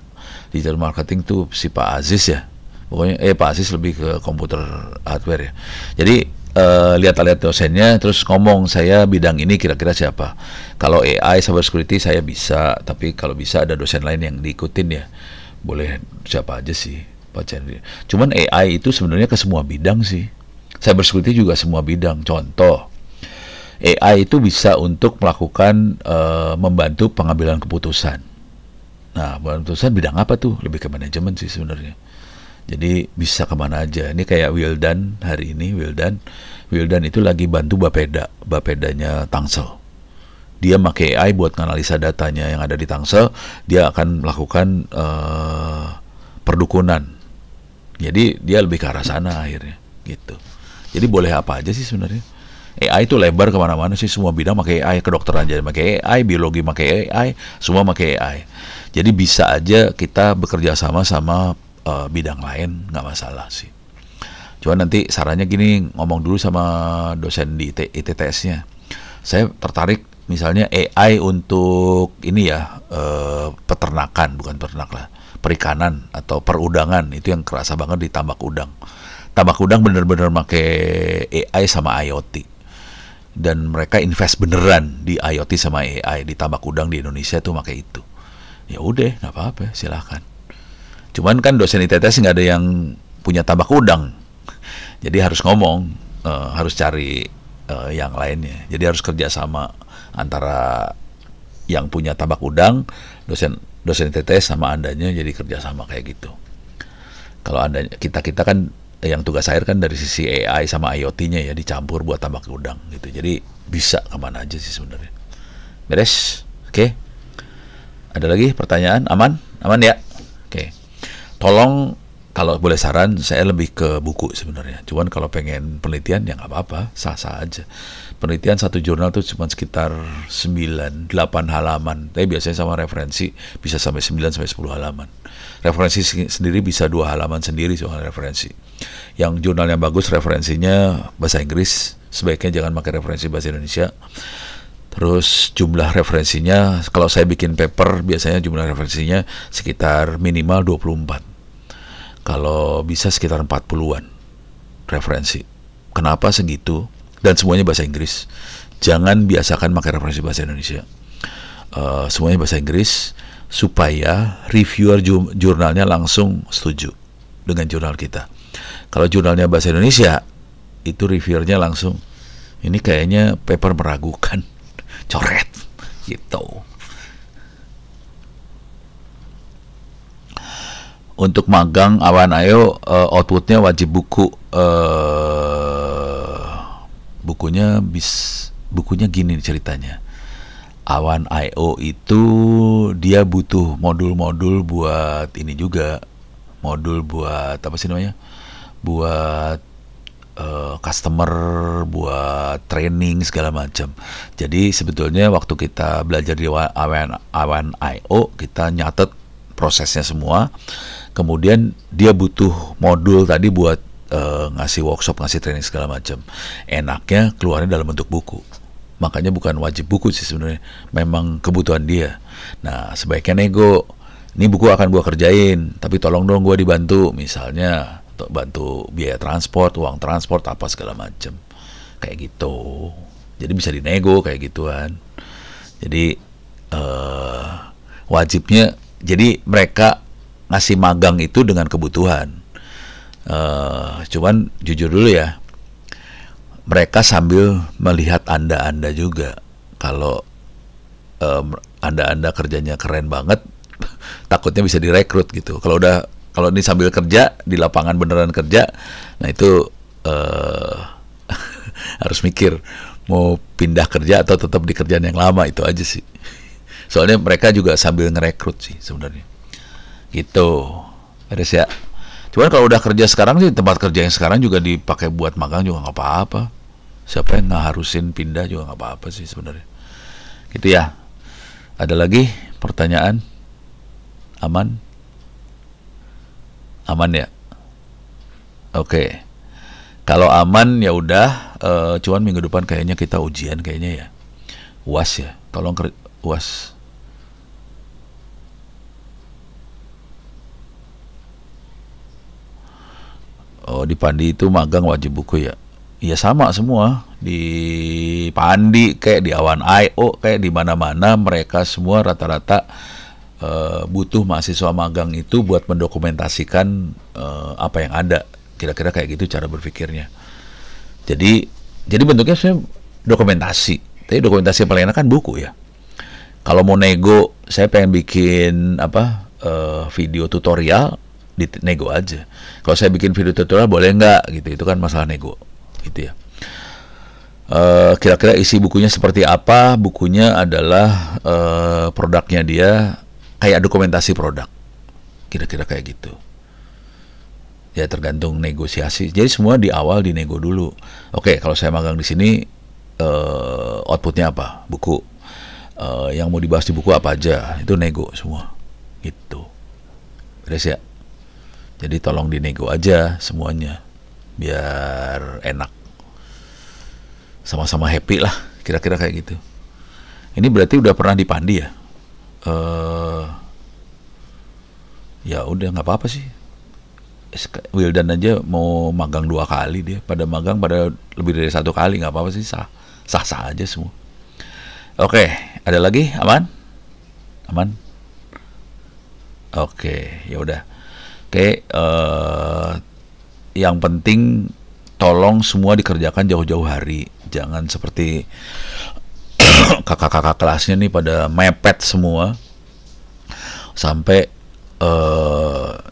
A: Digital marketing tuh si Pak Aziz ya. Pokoknya Pak Aziz lebih ke komputer hardware ya. Jadi lihat-lihat dosennya, terus ngomong saya bidang ini kira-kira siapa. Kalau AI cyber security saya bisa, tapi kalau bisa ada dosen lain yang diikutin ya, boleh siapa aja sih Pak Chandri. Cuman AI itu sebenarnya ke semua bidang sih. Cyber security juga semua bidang. Contoh, AI itu bisa untuk melakukan membantu pengambilan keputusan. Nah, pengambilan keputusan bidang apa tuh? Lebih ke manajemen sih sebenarnya. Jadi bisa kemana aja. Ini kayak Wildan hari ini, Wildan itu lagi bantu Bapedanya Tangsel. Dia pakai AI buat menganalisa datanya yang ada di Tangsel. Dia akan melakukan perdukunan. Jadi dia lebih ke arah sana akhirnya, gitu. Jadi boleh apa aja sih sebenarnya. AI itu lebar kemana-mana sih, semua bidang pakai AI, kedokteran jadi pakai AI, biologi pakai AI, semua pakai AI. Jadi bisa aja kita bekerja sama bidang lain, nggak masalah sih. Cuman nanti sarannya gini, ngomong dulu sama dosen di ITTS-nya. Saya tertarik misalnya AI untuk ini ya, peternakan, bukan peternak lah, perikanan atau perudangan, itu yang kerasa banget di tambak udang. Tambak udang bener-bener pakai AI sama IoT. Dan mereka invest beneran di IoT sama AI di tambak udang di Indonesia tuh pakai itu. Ya udah, nggak apa-apa, silahkan. Cuman kan dosen ITTS nggak ada yang punya tambak udang, jadi harus ngomong, harus cari yang lainnya. Jadi harus kerjasama antara yang punya tambak udang, dosen ITTS sama andanya, jadi kerjasama kayak gitu. Kalau andanya kita kan yang tugas akhir kan dari sisi AI sama IoT-nya ya dicampur buat tambak udang gitu. Jadi bisa kemana aja sih sebenarnya. Beres, oke. Ada lagi pertanyaan? Aman ya, oke. Tolong kalau boleh saran, saya lebih ke buku sebenarnya. Cuman kalau pengen penelitian ya nggak apa-apa, sah-sah aja. Penelitian satu jurnal tuh cuma sekitar 9-8 halaman. Tapi biasanya sama referensi bisa sampai 9-10 halaman. Referensi sendiri bisa 2 halaman sendiri soal referensi. Yang jurnal yang bagus referensinya bahasa Inggris, sebaiknya jangan pakai referensi bahasa Indonesia. Terus jumlah referensinya, kalau saya bikin paper biasanya jumlah referensinya sekitar minimal 24. Kalau bisa sekitar 40-an referensi. Kenapa segitu? Dan semuanya bahasa Inggris. Jangan biasakan pakai referensi bahasa Indonesia. Semuanya bahasa Inggris supaya reviewer jurnalnya langsung setuju dengan jurnal kita. Kalau jurnalnya bahasa Indonesia, itu reviewernya langsung, ini kayaknya paper meragukan, coret gitu. Untuk magang Awan Ayo, outputnya wajib buku. Bukunya gini ceritanya. Awan IO itu dia butuh modul-modul buat ini juga, modul buat apa sih namanya, buat customer, buat training segala macam. Jadi sebetulnya waktu kita belajar di Awan IO, kita nyatet prosesnya semua. Kemudian dia butuh modul tadi buat ngasih workshop, ngasih training segala macam. Enaknya keluarnya dalam bentuk buku. Makanya bukan wajib buku sih sebenarnya, memang kebutuhan dia. Nah, sebaiknya nego, ini buku akan gua kerjain, tapi tolong dong gua dibantu, misalnya bantu biaya transport, uang transport apa segala macam, kayak gitu. Jadi bisa dinego kayak gituan. Jadi wajibnya, jadi mereka ngasih magang itu dengan kebutuhan. Cuman jujur dulu ya, mereka sambil melihat Anda juga. Kalau Anda kerjanya keren banget, takutnya bisa direkrut gitu. Kalau ini sambil kerja di lapangan beneran kerja, nah itu harus mikir mau pindah kerja atau tetap di kerjaan yang lama, itu aja sih. Soalnya mereka juga sambil ngerekrut sih sebenarnya. Gitu. Beres ya. Cuman kalau udah kerja sekarang sih, tempat kerja yang sekarang juga dipakai buat magang juga nggak apa-apa. Siapa yang ngeharusin pindah juga nggak apa-apa sih sebenarnya. Gitu ya. Ada lagi pertanyaan? Aman? Aman ya? Oke. Kalau aman ya udah. Cuman minggu depan kayaknya kita ujian kayaknya ya. UAS ya. Tolong UAS. Oh, di Pandi itu magang wajib buku ya. ya sama semua di Pandi kayak di Awan IO kayak di mana-mana mereka semua rata-rata butuh mahasiswa magang itu buat mendokumentasikan apa yang ada, kira-kira kayak gitu cara berpikirnya. Jadi bentuknya saya dokumentasi, tapi dokumentasi yang paling enak kan buku ya. Kalau mau nego, saya pengen bikin video tutorial, di nego aja. Kalau saya bikin video tutorial boleh nggak gitu, itu kan masalah nego gitu ya. Kira-kira isi bukunya seperti apa? Bukunya adalah produknya dia kayak dokumentasi produk, kira-kira kayak gitu. Ya tergantung negosiasi. Jadi semua di awal dinego dulu. Oke, kalau saya magang di sini outputnya apa? Buku. Yang mau dibahas di buku apa aja? Itu nego semua. Gitu. Beres ya? Jadi tolong dinego aja semuanya biar enak. Sama-sama happy lah, kira-kira kayak gitu. Ini berarti udah pernah di Pandi ya? Ya udah nggak apa-apa sih. Wildan aja mau magang 2 kali, dia pada magang pada lebih dari 1 kali, nggak apa-apa sih, sah aja semua. Oke, ada lagi? Aman? Oke, ya udah. Oke, yang penting tolong semua dikerjakan jauh-jauh hari, jangan seperti kakak-kakak kelasnya nih pada mepet semua sampai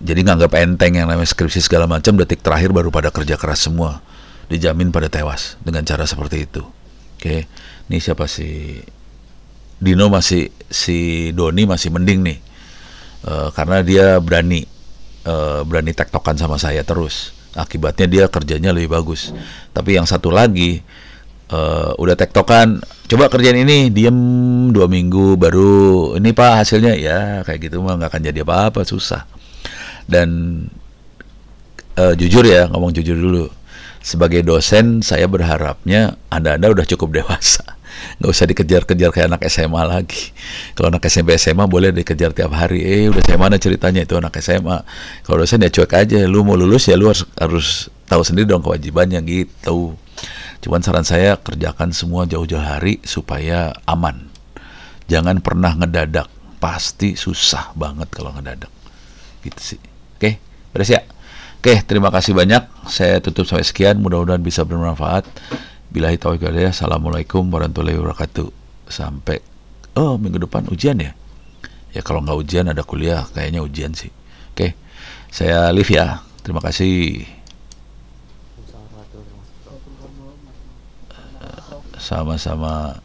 A: jadi nganggap enteng yang namanya skripsi segala macam, detik terakhir baru pada kerja keras semua, dijamin pada tewas dengan cara seperti itu. Oke, ini siapa si Dino, si Doni masih mending nih, karena dia berani tektokan sama saya terus, akibatnya dia kerjanya lebih bagus. Tapi yang satu lagi udah tektokan, coba kerjaan ini, diem 2 minggu baru ini pak hasilnya, ya kayak gitu mah nggak akan jadi apa-apa, susah. Dan jujur ya, ngomong jujur dulu, sebagai dosen saya berharapnya anda udah cukup dewasa, nggak usah dikejar-kejar kayak anak SMA lagi. Kalau anak SMP SMA boleh dikejar tiap hari, udah saya mana ceritanya, itu anak SMA. Kalau dosen ya cuek aja, lu mau lulus ya lu harus tahu sendiri dong kewajibannya gitu. Cuman saran saya kerjakan semua jauh-jauh hari supaya aman. Jangan pernah ngedadak, pasti susah banget kalau ngedadak. Gitu sih. Oke, beres ya? Oke, terima kasih banyak. Saya tutup sampai sekian, mudah-mudahan bisa bermanfaat. Billahi taufiq wal hidayah. Assalamualaikum warahmatullahi wabarakatuh. Sampai minggu depan ujian ya? Ya kalau nggak ujian ada kuliah, kayaknya ujian sih. Oke, saya live ya. Terima kasih. Sama-sama.